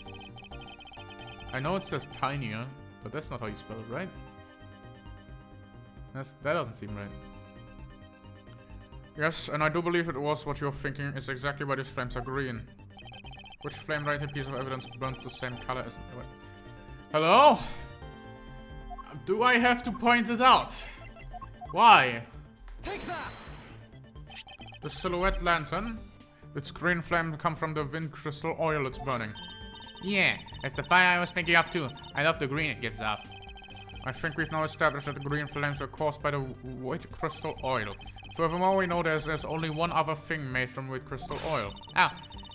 I know it says tinier, but that's not how you spell it, right? That doesn't seem right. Yes, and I do believe it was what you're thinking is exactly why these flames are green. Which flame-rated piece of evidence burnt the same color as... Wait. Hello? Do I have to point it out? Why? Take that! The silhouette lantern. Its green flame come from the wind crystal oil it's burning. Yeah, that's the fire I was thinking of too. I love the green it gives off. I think we've now established that the green flames were caused by the white crystal oil. Furthermore, we know there's only one other thing made from white crystal oil. Oh,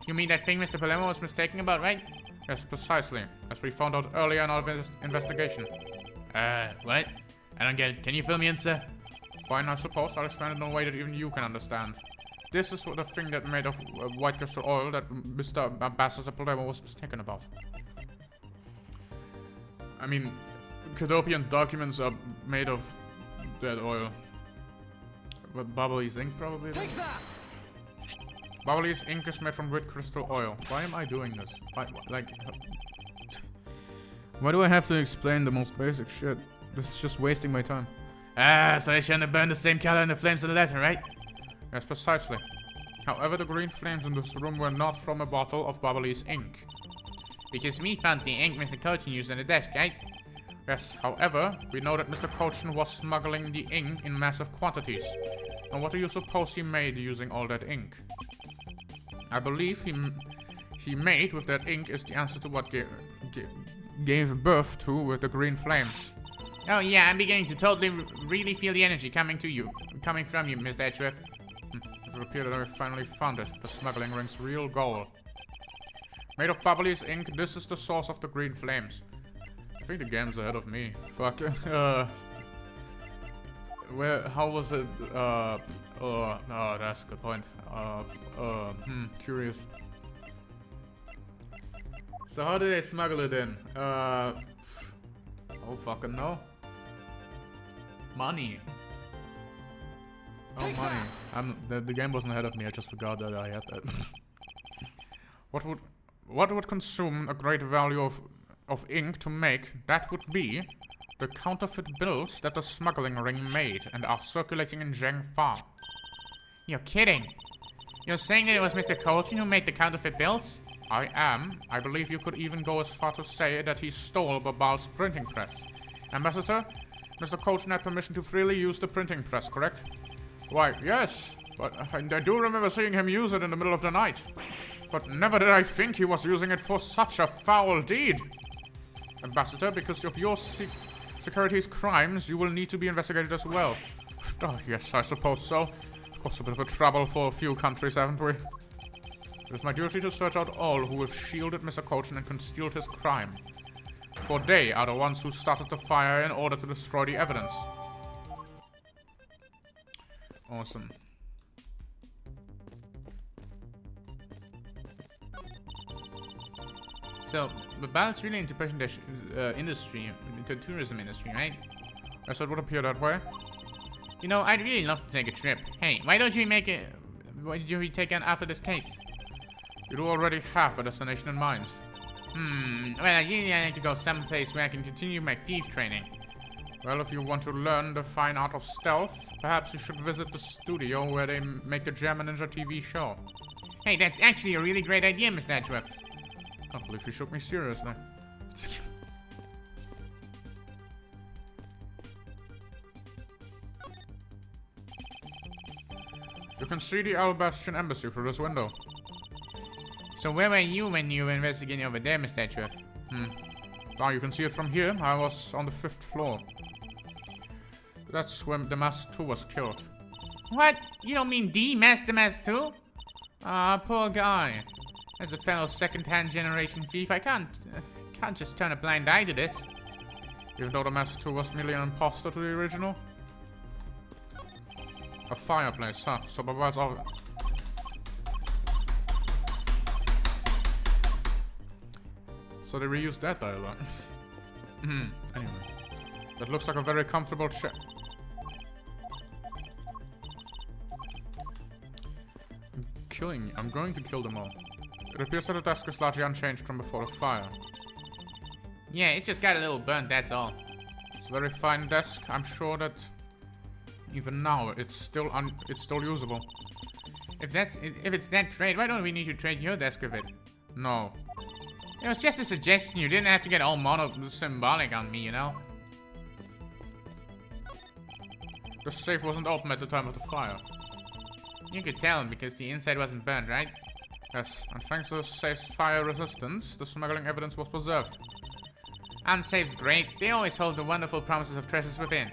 you mean that thing Mr. Palermo was mistaken about, right? Yes, precisely. As we found out earlier in our investigation. What? I don't get it. Can you fill me in, sir? Fine, I suppose. I'll explain it in a way that even you can understand. This is the thing that made of white crystal oil that Mr. Ambassador Palermo was mistaken about. I mean, Cadopian documents are made of that oil. But Bubbly's ink probably. Take that! Bubbly's ink is made from white crystal oil. Why am I doing this? Why do I have to explain the most basic shit? This is just wasting my time. So they shouldn't have burned the same color in the flames of the letter, right? Yes, precisely. However, the green flames in this room were not from a bottle of Bubbly's ink. Because we found the ink Mr. Cochin used on the desk, right? Yes, however, we know that Mr. Cochin was smuggling the ink in massive quantities. And what do you suppose he made using all that ink? I believe he made with that ink is the answer to what gave birth to with the green flames. Oh yeah, I'm beginning to totally really feel the energy coming from you, Mr. Edgeworth. It would appear that I finally found it, the smuggling ring's real goal. Made of bubbly's ink, this is the source of the green flames. I think the game's ahead of me. Fuck. How was it? Oh, that's a good point. Curious. So how did they smuggle it in? Oh fucking no. Money. Oh, money. The game wasn't ahead of me, I just forgot that I had that. What would consume a great value of ink to make? That would be the counterfeit bills that the smuggling ring made and are circulating in Zhengfa. You're kidding. You're saying that it was Mr. Colton who made the counterfeit bills? I am. I believe you could even go as far to say that he stole Babal's printing press. Ambassador, Mr. Colton had permission to freely use the printing press, correct? Why, yes. But I do remember seeing him use it in the middle of the night. But never did I think he was using it for such a foul deed. Ambassador, because of your security's crimes, you will need to be investigated as well. Oh, yes, I suppose so. Of course, a bit of a trouble for a few countries, haven't we? It is my duty to search out all who have shielded Mr. Colton and concealed his crime. For they are the ones who started the fire in order to destroy the evidence. Awesome. So, Babal's really into pushing the industry, into the tourism industry, right? Yes, it would appear that way. You know, I'd really love to take a trip. Hey, why don't you why did you take on after this case? You do already have a destination in mind. Well, I need to go someplace where I can continue my thief training. Well, if you want to learn the fine art of stealth, perhaps you should visit the studio where they make the German Ninja TV show. Hey, that's actually a really great idea, Mr. Edgeworth. I can't believe you shook me seriously. You can see the Albastian embassy through this window. So where were you when you were investigating over there, Mr. Edgeworth? Now you can see it from here. I was on the 5th floor. That's when the Master 2 was killed. What? You don't mean the Master 2? Ah, poor guy. As a fellow second-hand generation thief, I can't just turn a blind eye to this. Even though the Master 2 was merely an imposter to the original. A fireplace, huh? So Babal's over. So they reused that dialogue. Anyway. That looks like a very comfortable chair. I'm going to kill them all. It appears that the desk is largely unchanged from before the fire. Yeah, it just got a little burnt, that's all. It's a very fine desk. I'm sure that even now it's still usable. If it's that great, why don't we need to trade your desk with it? No. It was just a suggestion. You didn't have to get all mono-symbolic on me, you know? The safe wasn't open at the time of the fire. You could tell because the inside wasn't burned, right? Yes, and thanks to the safe's fire resistance, the smuggling evidence was preserved. And safe's great. They always hold the wonderful promises of treasures within.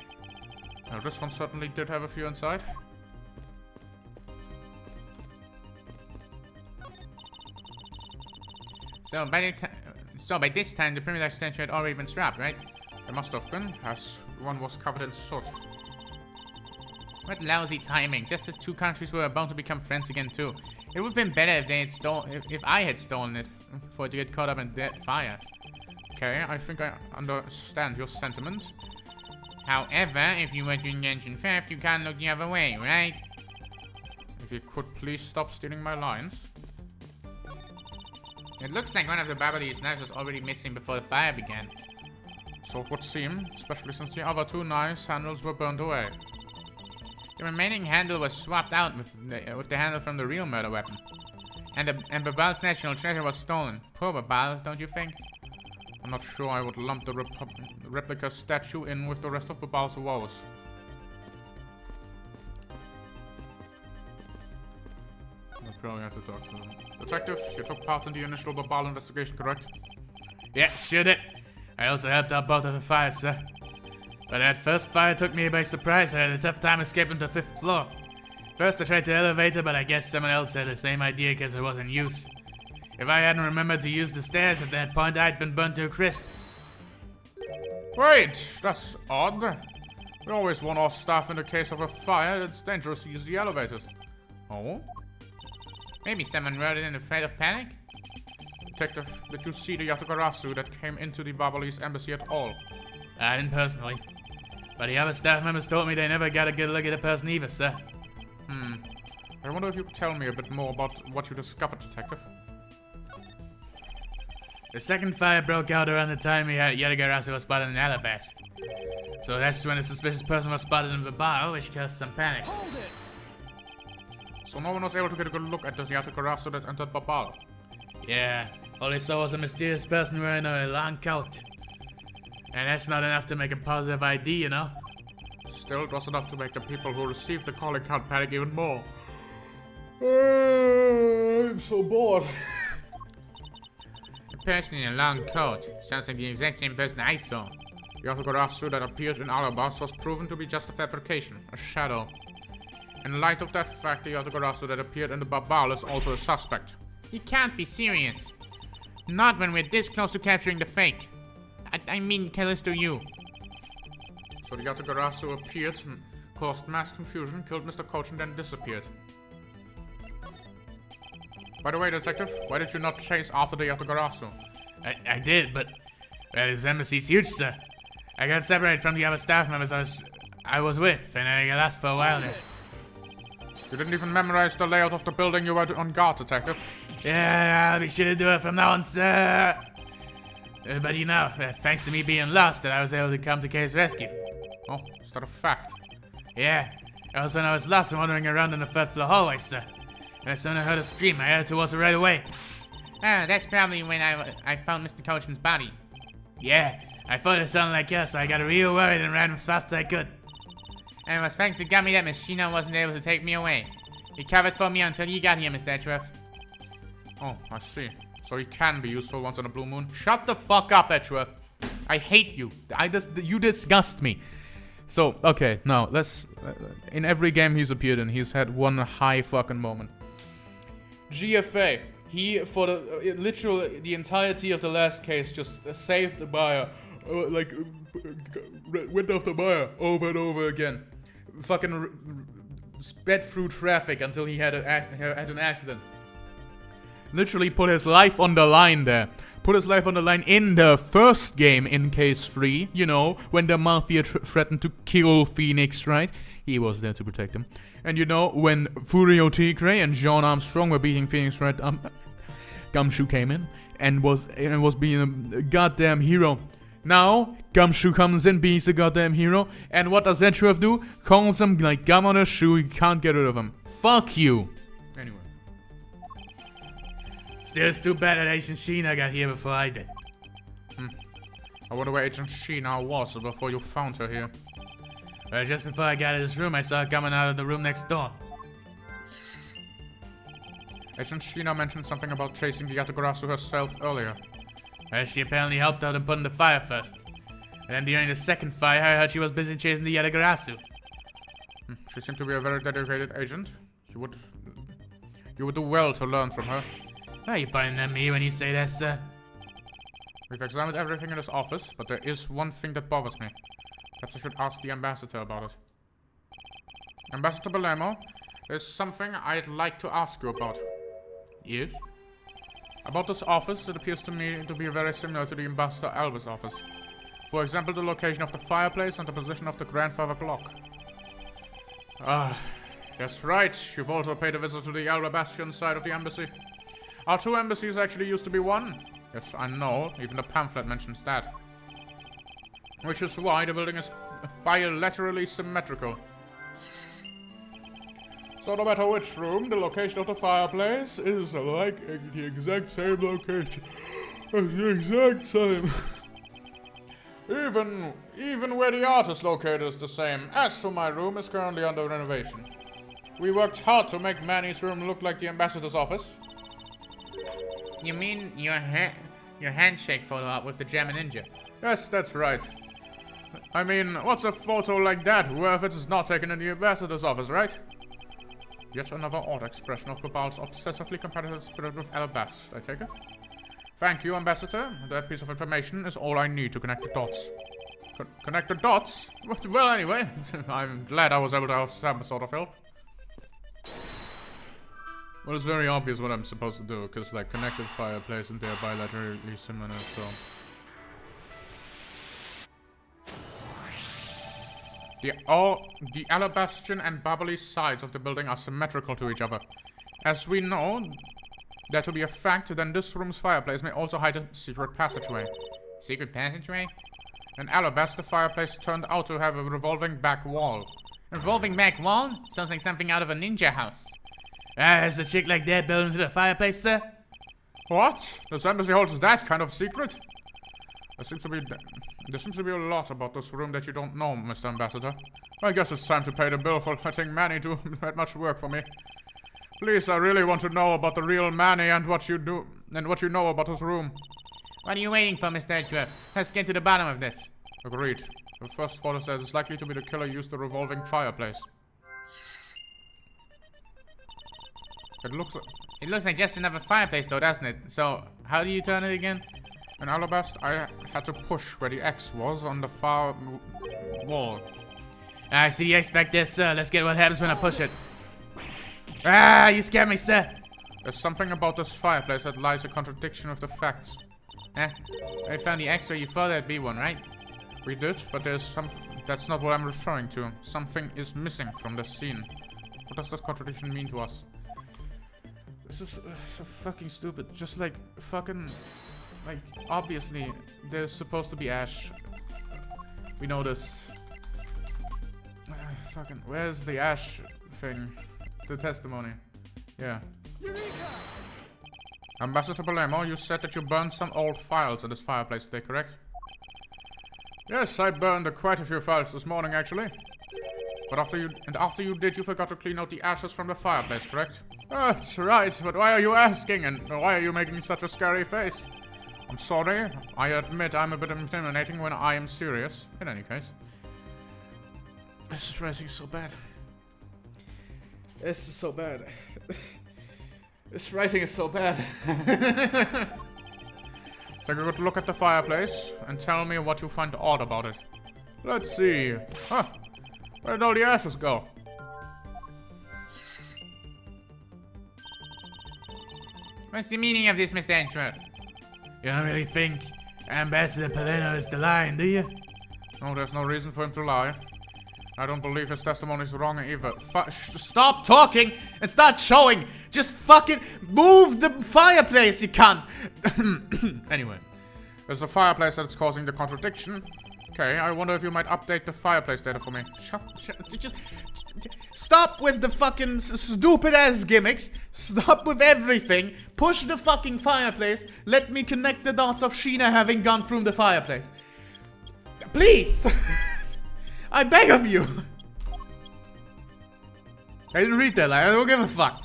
Now, this one certainly did have a few inside. So by this time, the perimeter extension had already been strapped, right? It must have been, as one was covered in soot. What lousy timing! Just as two countries were about to become friends again, too. It would have been better if they had if I had stolen it for it to get caught up in that fire. Okay, I think I understand your sentiments. However, if you were to mention theft, you can't look the other way, right? If you could please stop stealing my lines. It looks like one of the Babalese knives was already missing before the fire began. So it would seem, especially since the other two knives' handles were burned away. The remaining handle was swapped out with the handle from the real murder weapon. And Babal's national treasure was stolen. Poor Babal, don't you think? I'm not sure I would lump the replica statue in with the rest of Babal's woes. I probably have to talk to them. Detective, you took part in the initial Babal investigation, correct? Yeah, sure did. I also helped out both of the fires, sir. But that first fire took me by surprise. I had a tough time escaping to the 5th floor. First I tried the elevator, but I guess someone else had the same idea because it was in use. If I hadn't remembered to use the stairs at that point, I'd been burnt to a crisp. Wait, that's odd. We always warn our staff in the case of a fire. It's dangerous to use the elevators. Oh? Maybe someone wrote it in a fit of panic? Detective, did you see the Yatagarasu that came into the Babalese embassy at all? I didn't personally. But the other staff members told me they never got a good look at the person either, sir. I wonder if you could tell me a bit more about what you discovered, Detective. The second fire broke out around the time Yatagarasu was spotted in Alabast. So that's when a suspicious person was spotted in the bar, which caused some panic. So no one was able to get a good look at the Yatagarasu that entered Babal. Yeah, all they saw was a mysterious person wearing a long coat. And that's not enough to make a positive ID, you know? Still, it was enough to make the people who received the calling card panic even more. I'm so bored. The person in a long coat. Sounds like the exact same person I saw. The Yatagarasu that appeared in Alabas was proven to be just a fabrication, a shadow. In light of that fact, the Yatagarasu that appeared in the Babal is also a suspect. You can't be serious. Not when we're this close to capturing the fake. I mean, Callisto you. So the Yatagarasu appeared, caused mass confusion, killed Mr. Coach, and then disappeared. By the way, Detective, why did you not chase after the Yatagarasu? I did, but well, his embassy's huge, sir. I got separated from the other staff members I was with, and I got lost for a while there. You didn't even memorize the layout of the building you were on guard, Detective. Yeah, I'll be sure to do it from now on, sir. But you know, thanks to me being lost, that I was able to come to Kay's rescue. Oh, is that a fact? Yeah, it was when I was lost and wandering around in the 3rd floor hallway, sir. And as soon as I heard a scream, I headed towards it right away. Ah, that's probably when I found Mr. Coachin's body. Yeah, I thought it sounded like us, so I got real worried and ran as fast as I could. And it was thanks to Gummy that Machino wasn't able to take me away. He covered for me until you got here, Mr. Edgeworth. Oh, I see. So he can be useful once in a blue moon. Shut the fuck up, Edgeworth. I hate you. You disgust me. So, okay, now, let's... in every game he's appeared in, he's had one high fucking moment. GFA. He, for the literally the entirety of the last case, just saved the buyer. Went off the buyer over and over again. Fucking sped through traffic until he had an accident. Literally put his life on the line there. Put his life on the line in the first game in case 3. You know, when the Mafia threatened to kill Phoenix, right? He was there to protect him. And you know, when Furio Tigre and John Armstrong were beating Phoenix, right? Gumshoe came in and was being a goddamn hero. Now, Gumshoe comes in, being a goddamn hero. And what does Edgeworth do? Calls him like gum on a shoe. You can't get rid of him. Fuck you. Anyway. Still, it's too bad that Agent Sheena got here before I did. I wonder where Agent Sheena was before you found her here. Well, just before I got to this room, I saw her coming out of the room next door. Agent Sheena mentioned something about chasing the Yatagarasu herself earlier. Well, she apparently helped out in putting the fire first. And then during the second fire, I heard she was busy chasing the Yatagarasu. She seemed to be a very dedicated agent. You would do well to learn from her. Are you pointing at me when you say that, sir? We've examined everything in this office, but there is one thing that bothers me. Perhaps I should ask the ambassador about it. Ambassador Belemo, there's something I'd like to ask you about. Yes? About this office, it appears to me to be very similar to the Ambassador Albus office. For example, the location of the fireplace and the position of the grandfather clock. Ah, that's right. You've also paid a visit to the Alba Bastion side of the embassy. Our 2 embassies actually used to be one. Yes, I know. Even the pamphlet mentions that. Which is why the building is bilaterally symmetrical. So no matter which room, the location of the fireplace is like the exact same location. The exact same. Even where the art is located is the same. As for my room, it's currently under renovation. We worked hard to make Manny's room look like the ambassador's office. You mean your handshake photo op with the German ninja? Yes, that's right. I mean, what's a photo like that worth if it's not taken in the ambassador's office, right? Yet another odd expression of Cabal's obsessively competitive spirit with Alabast, I take it. Thank you, Ambassador. That piece of information is all I need to connect the dots. Connect the dots? Well, anyway, I'm glad I was able to have some sort of help. Well, it's very obvious what I'm supposed to do, because, like, connect the fireplace and they're bilaterally similar, so... The Alabastian and bubbly sides of the building are symmetrical to each other. As we know that to be a fact, then this room's fireplace may also hide a secret passageway. Secret passageway? An alabaster fireplace turned out to have a revolving back wall. Revolving back wall? Sounds like something out of a ninja house. Has a chick like that built into the fireplace, sir? What? This embassy holds that kind of secret? There seems to be a lot about this room that you don't know, Mr. Ambassador. I guess it's time to pay the bill for letting Manny do that much work for me. Please, I really want to know about the real Manny and what you know about this room. What are you waiting for, Mr. Edgeworth? Let's get to the bottom of this. Agreed. The first photo says it's likely to be the killer used the revolving fireplace. It looks like just another fireplace though, doesn't it? So, how do you turn it again? In Alabast, I had to push where the X was on the far wall. I see you expect this, sir. Let's get what happens when I push it. Ah, you scared me, sir. There's something about this fireplace that lies a contradiction with the facts. Huh? I found the X where you thought there'd be one, right? We did, but there's something... That's not what I'm referring to. Something is missing from the scene. What does this contradiction mean to us? This is so fucking stupid. Just like fucking... Like, obviously, there's supposed to be ash. We know this. Fucking... Where's the ash thing? The testimony. Yeah. Ambassador Palermo, you said that you burned some old files in this fireplace today, correct? Yes, I burned quite a few files this morning, actually. But after you did, you forgot to clean out the ashes from the fireplace, correct? That's right, but why are you asking, and why are you making such a scary face? I'm sorry, I admit I'm a bit intimidating when I am serious, in any case. This is writing so bad. This is so bad. This writing is so bad. Take a good look at the fireplace and tell me what you find odd about it. Let's see. Huh. Where did all the ashes go? What's the meaning of this, Mr. Edgeworth? You don't really think Ambassador Palermo is the lion, do you? No, there's no reason for him to lie. I don't believe his testimony is wrong either. Stop talking and start showing. Just fucking move the fireplace, you cunt. Anyway, there's a fireplace that's causing the contradiction. Okay, I wonder if you might update the fireplace data for me. Just stop with the fucking stupid ass gimmicks. Stop with everything. Push the fucking fireplace. Let me connect the dots of Sheena having gone through the fireplace. Please. I beg of you. I didn't read that line. I don't give a fuck.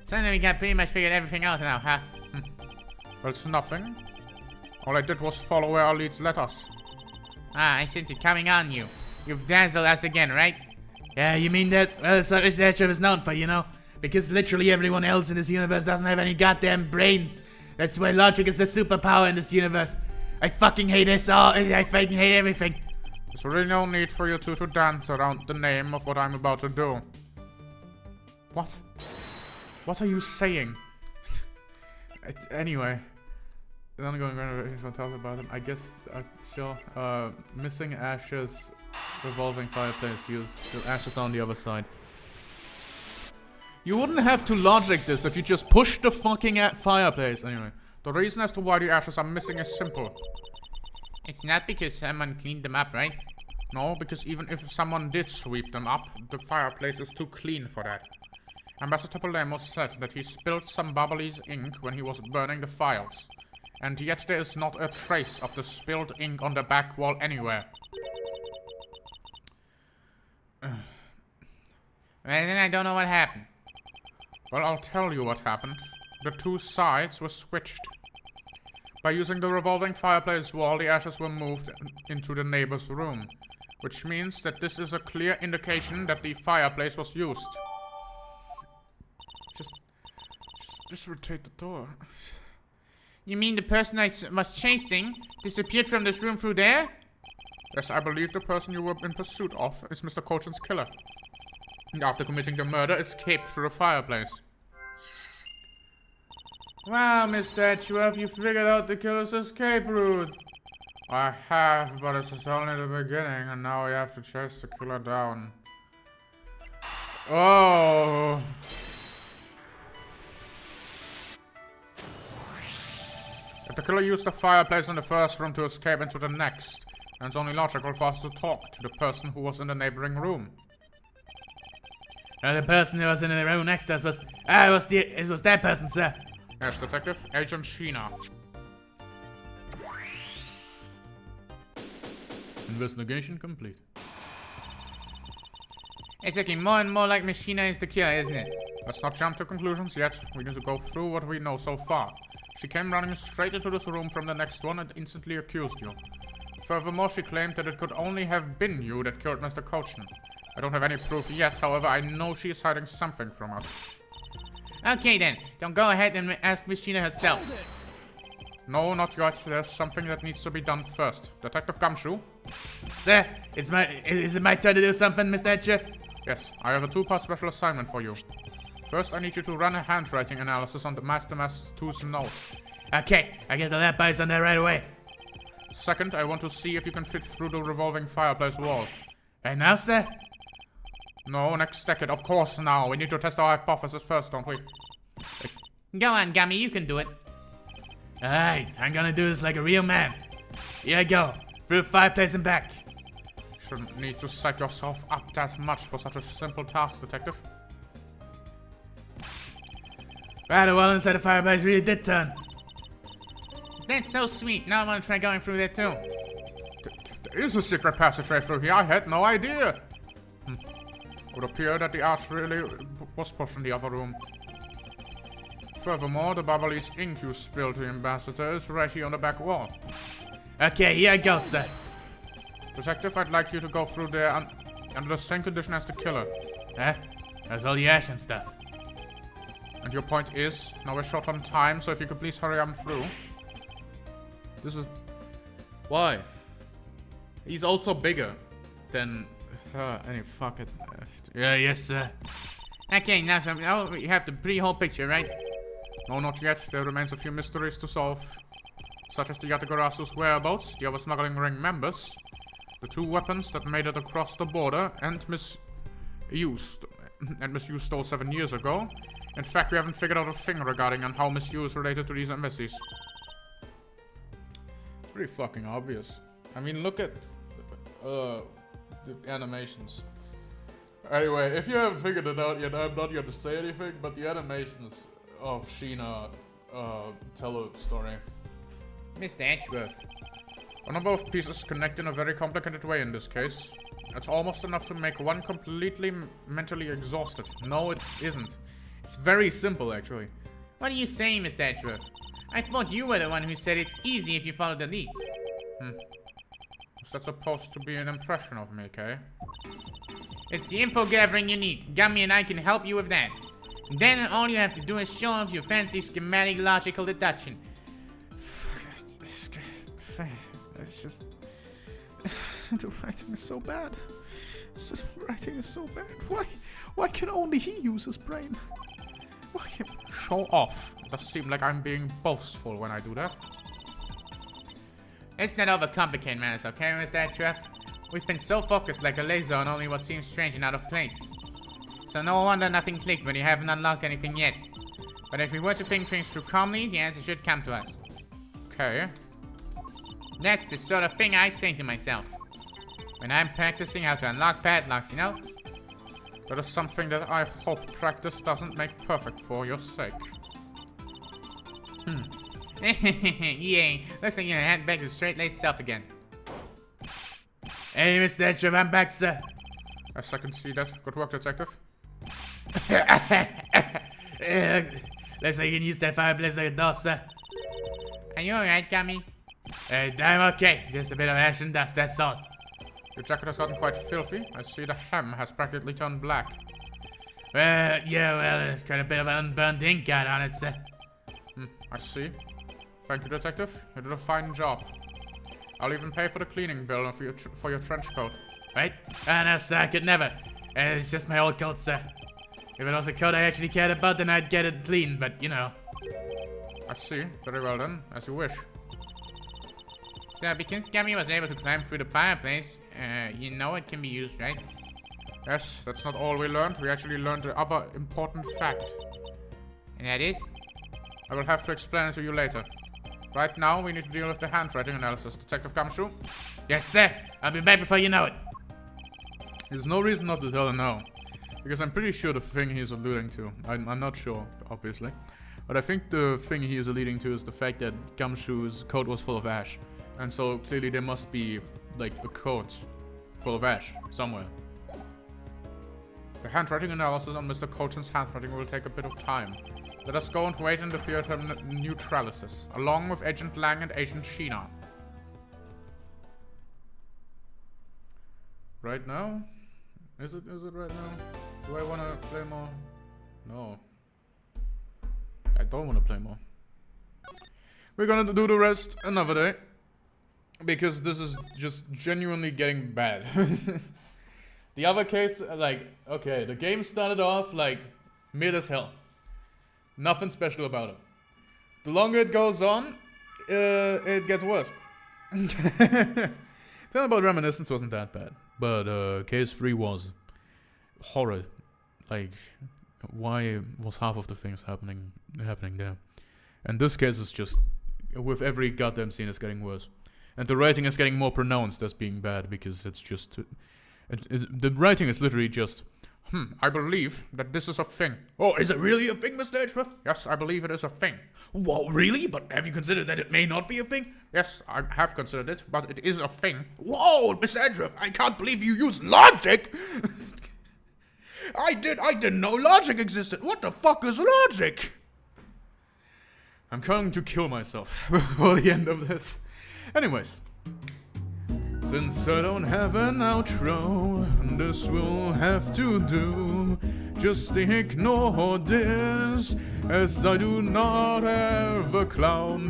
Sounds like we got pretty much figured everything out now, huh? Well, it's nothing. All I did was follow where our leads led us. Ah, I sense it coming on you. You've dazzled us again, right? Yeah, you mean that? Well, that's what Mr. Edgeworth is known for, you know? Because literally everyone else in this universe doesn't have any goddamn brains. That's why logic is the superpower in this universe. I fucking hate this all. I fucking hate everything. There's really no need for you two to dance around the name of what I'm about to do. What? What are you saying? Anyway. I'm going to talk about them. I guess, sure. Missing ashes, revolving fireplace used. The ashes on the other side. You wouldn't have to logic this if you just pushed the fucking fireplace. Anyway. The reason as to why the ashes are missing is simple. It's not because someone cleaned them up, right? No, because even if someone did sweep them up, the fireplace is too clean for that. Ambassador Palermo said that he spilled some bubbly's ink when he was burning the files. And yet there is not a trace of the spilled ink on the back wall anywhere. Well, then I don't know what happened. Well, I'll tell you what happened. The two sides were switched. By using the revolving fireplace wall, the ashes were moved into the neighbor's room, which means that this is a clear indication that the fireplace was used. Just rotate the door. You mean the person I was chasing disappeared from this room through there? Yes, I believe the person you were in pursuit of is Mr. Colton's killer. And after committing the murder, escaped through the fireplace. Wow, Mr. Edgeworth, you figured out the killer's escape route. I have, but it's only the beginning, and now we have to chase the killer down. Oh! If the killer used the fireplace in the first room to escape into the next, then it's only logical for us to talk to the person who was in the neighboring room. The person who was in the room next to us it was that person, sir. Yes, Detective. Agent Sheena. Investigation complete. It's looking more and more like Miss Sheena is the killer, isn't it? Let's not jump to conclusions yet. We need to go through what we know so far. She came running straight into this room from the next one and instantly accused you. Furthermore, she claimed that it could only have been you that killed Mr. Colton. I don't have any proof yet, however, I know she is hiding something from us. Okay then, don't go ahead and ask Miss Sheena herself. No, not yet. There's something that needs to be done first. Detective Gumshoe? Sir, is it my turn to do something, Mr. Edgeworth? Yes, I have a two-part special assignment for you. First, I need you to run a handwriting analysis on the Master 2's note. Okay, I get the lab bites on that right away. Second, I want to see if you can fit through the revolving fireplace wall. Right now, sir? No, next decade, of course now. We need to test our hypothesis first, don't we? Go on, Gummy, you can do it. Alright, I'm gonna do this like a real man. Here I go, through the fireplace and back. Shouldn't need to psych yourself up that much for such a simple task, Detective. Right, the wall inside the fireplace really did turn. That's so sweet. Now I want to try going through there too. There is a secret passageway through here. I had no idea. It would appear that the ash really was pushed in the other room. Furthermore, the bubbly ink you spilled to the ambassador is right here on the back wall. Okay, here I go, sir. Detective, I'd like you to go through there under the same condition as the killer. Huh? There's all the ash and stuff. And your point is, now we're short on time, so if you could please hurry on through. This is... Why? He's also bigger than her. Any fuck it. Yeah, yes, sir. Okay, now you have the pre-whole picture, right? No, not yet. There remains a few mysteries to solve. Such as the Yatagarasu's whereabouts, the other smuggling ring members, the two weapons that made it across the border, and misused stole 7 years ago. In fact, we haven't figured out a thing regarding on how Miss Yu is related to these embassies. It's pretty fucking obvious. I mean, look at the animations. Anyway, if you haven't figured it out yet, I'm not going to say anything, but the animations of Sheena tell a story. Mr. Edgeworth. A number of pieces connect in a very complicated way in this case. It's almost enough to make one completely mentally exhausted. No, it isn't. It's very simple, actually. What are you saying, Mr. Edgeworth? I thought you were the one who said it's easy if you follow the leads. Is that supposed to be an impression of me, Kay? It's the info gathering you need. Gummy and I can help you with that. Then all you have to do is show off your fancy schematic logical deduction. It's just... The writing is so bad. This writing is so bad. Why can only he use his brain? Why can... Show off. It does seem like I'm being boastful when I do that. Let's not overcomplicate matters, okay, Mr. Edgeworth? We've been so focused like a laser on only what seems strange and out of place. So no wonder nothing clicked when you haven't unlocked anything yet. But if we were to think things through calmly, the answer should come to us. Okay. That's the sort of thing I say to myself. When I'm practicing how to unlock padlocks, you know? That is something that I hope practice doesn't make perfect for your sake. Yay, looks like you're head back to straight-laced self again. Hey, Mr. Edgeworth, I'm back, sir. Yes, I can see that. Good work, Detective. Looks like you can use that fireplace like a door, sir. Are you alright, Gummy? I'm okay. Just a bit of ash and dust, that's all. Your jacket has gotten quite filthy. I see the hem has practically turned black. Yeah, well, there's quite a bit of unburned ink got on it, sir. I see. Thank you, Detective. You did a fine job. I'll even pay for the cleaning bill for your trench coat. Right? No, sir, I could never. It's just my old coat, sir. If it was a coat I actually cared about, then I'd get it clean, but, you know. I see. Very well then. As you wish. So, because Gummy was able to climb through the fireplace, you know it can be used, right? Yes, that's not all we learned. We actually learned the other important fact. And that is? I will have to explain it to you later. Right now, we need to deal with the handwriting analysis. Detective Gumshoe? Yes, sir. I'll be back before you know it. There's no reason not to tell her now. Because I'm pretty sure the thing he's alluding to, I'm not sure, obviously. But I think the thing he is alluding to is the fact that Gumshoe's coat was full of ash. And so clearly there must be, like, a coat full of ash somewhere. The handwriting analysis on Mr. Colton's handwriting will take a bit of time. Let us go and wait in the theater neutralysis, along with Agent Lang and Agent Sheena. Right now? Is it right now? Do I want to play more? No. I don't want to play more. We're gonna do the rest another day. Because this is just genuinely getting bad. The other case, like, okay, the game started off, like, mid as hell. Nothing special about it. The longer it goes on, it gets worse. Tell about Reminiscence wasn't that bad. But, case 3 was horror. Like, why was half of the things happening there? And this case is just, with every goddamn scene, it's getting worse. And the writing is getting more pronounced as being bad because it's just... the writing is literally just... I believe that this is a thing. Oh, is it really a thing, Mr. Edgeworth? Yes, I believe it is a thing. Whoa, really? But have you considered that it may not be a thing? Yes, I have considered it, but it is a thing. Whoa, Mr. Edgeworth, I can't believe you use logic! I didn't know logic existed. What the fuck is logic? I'm going to kill myself before the end of this. Anyways. Since I don't have an outro, this will have to do. Just ignore this, as I do not have a clown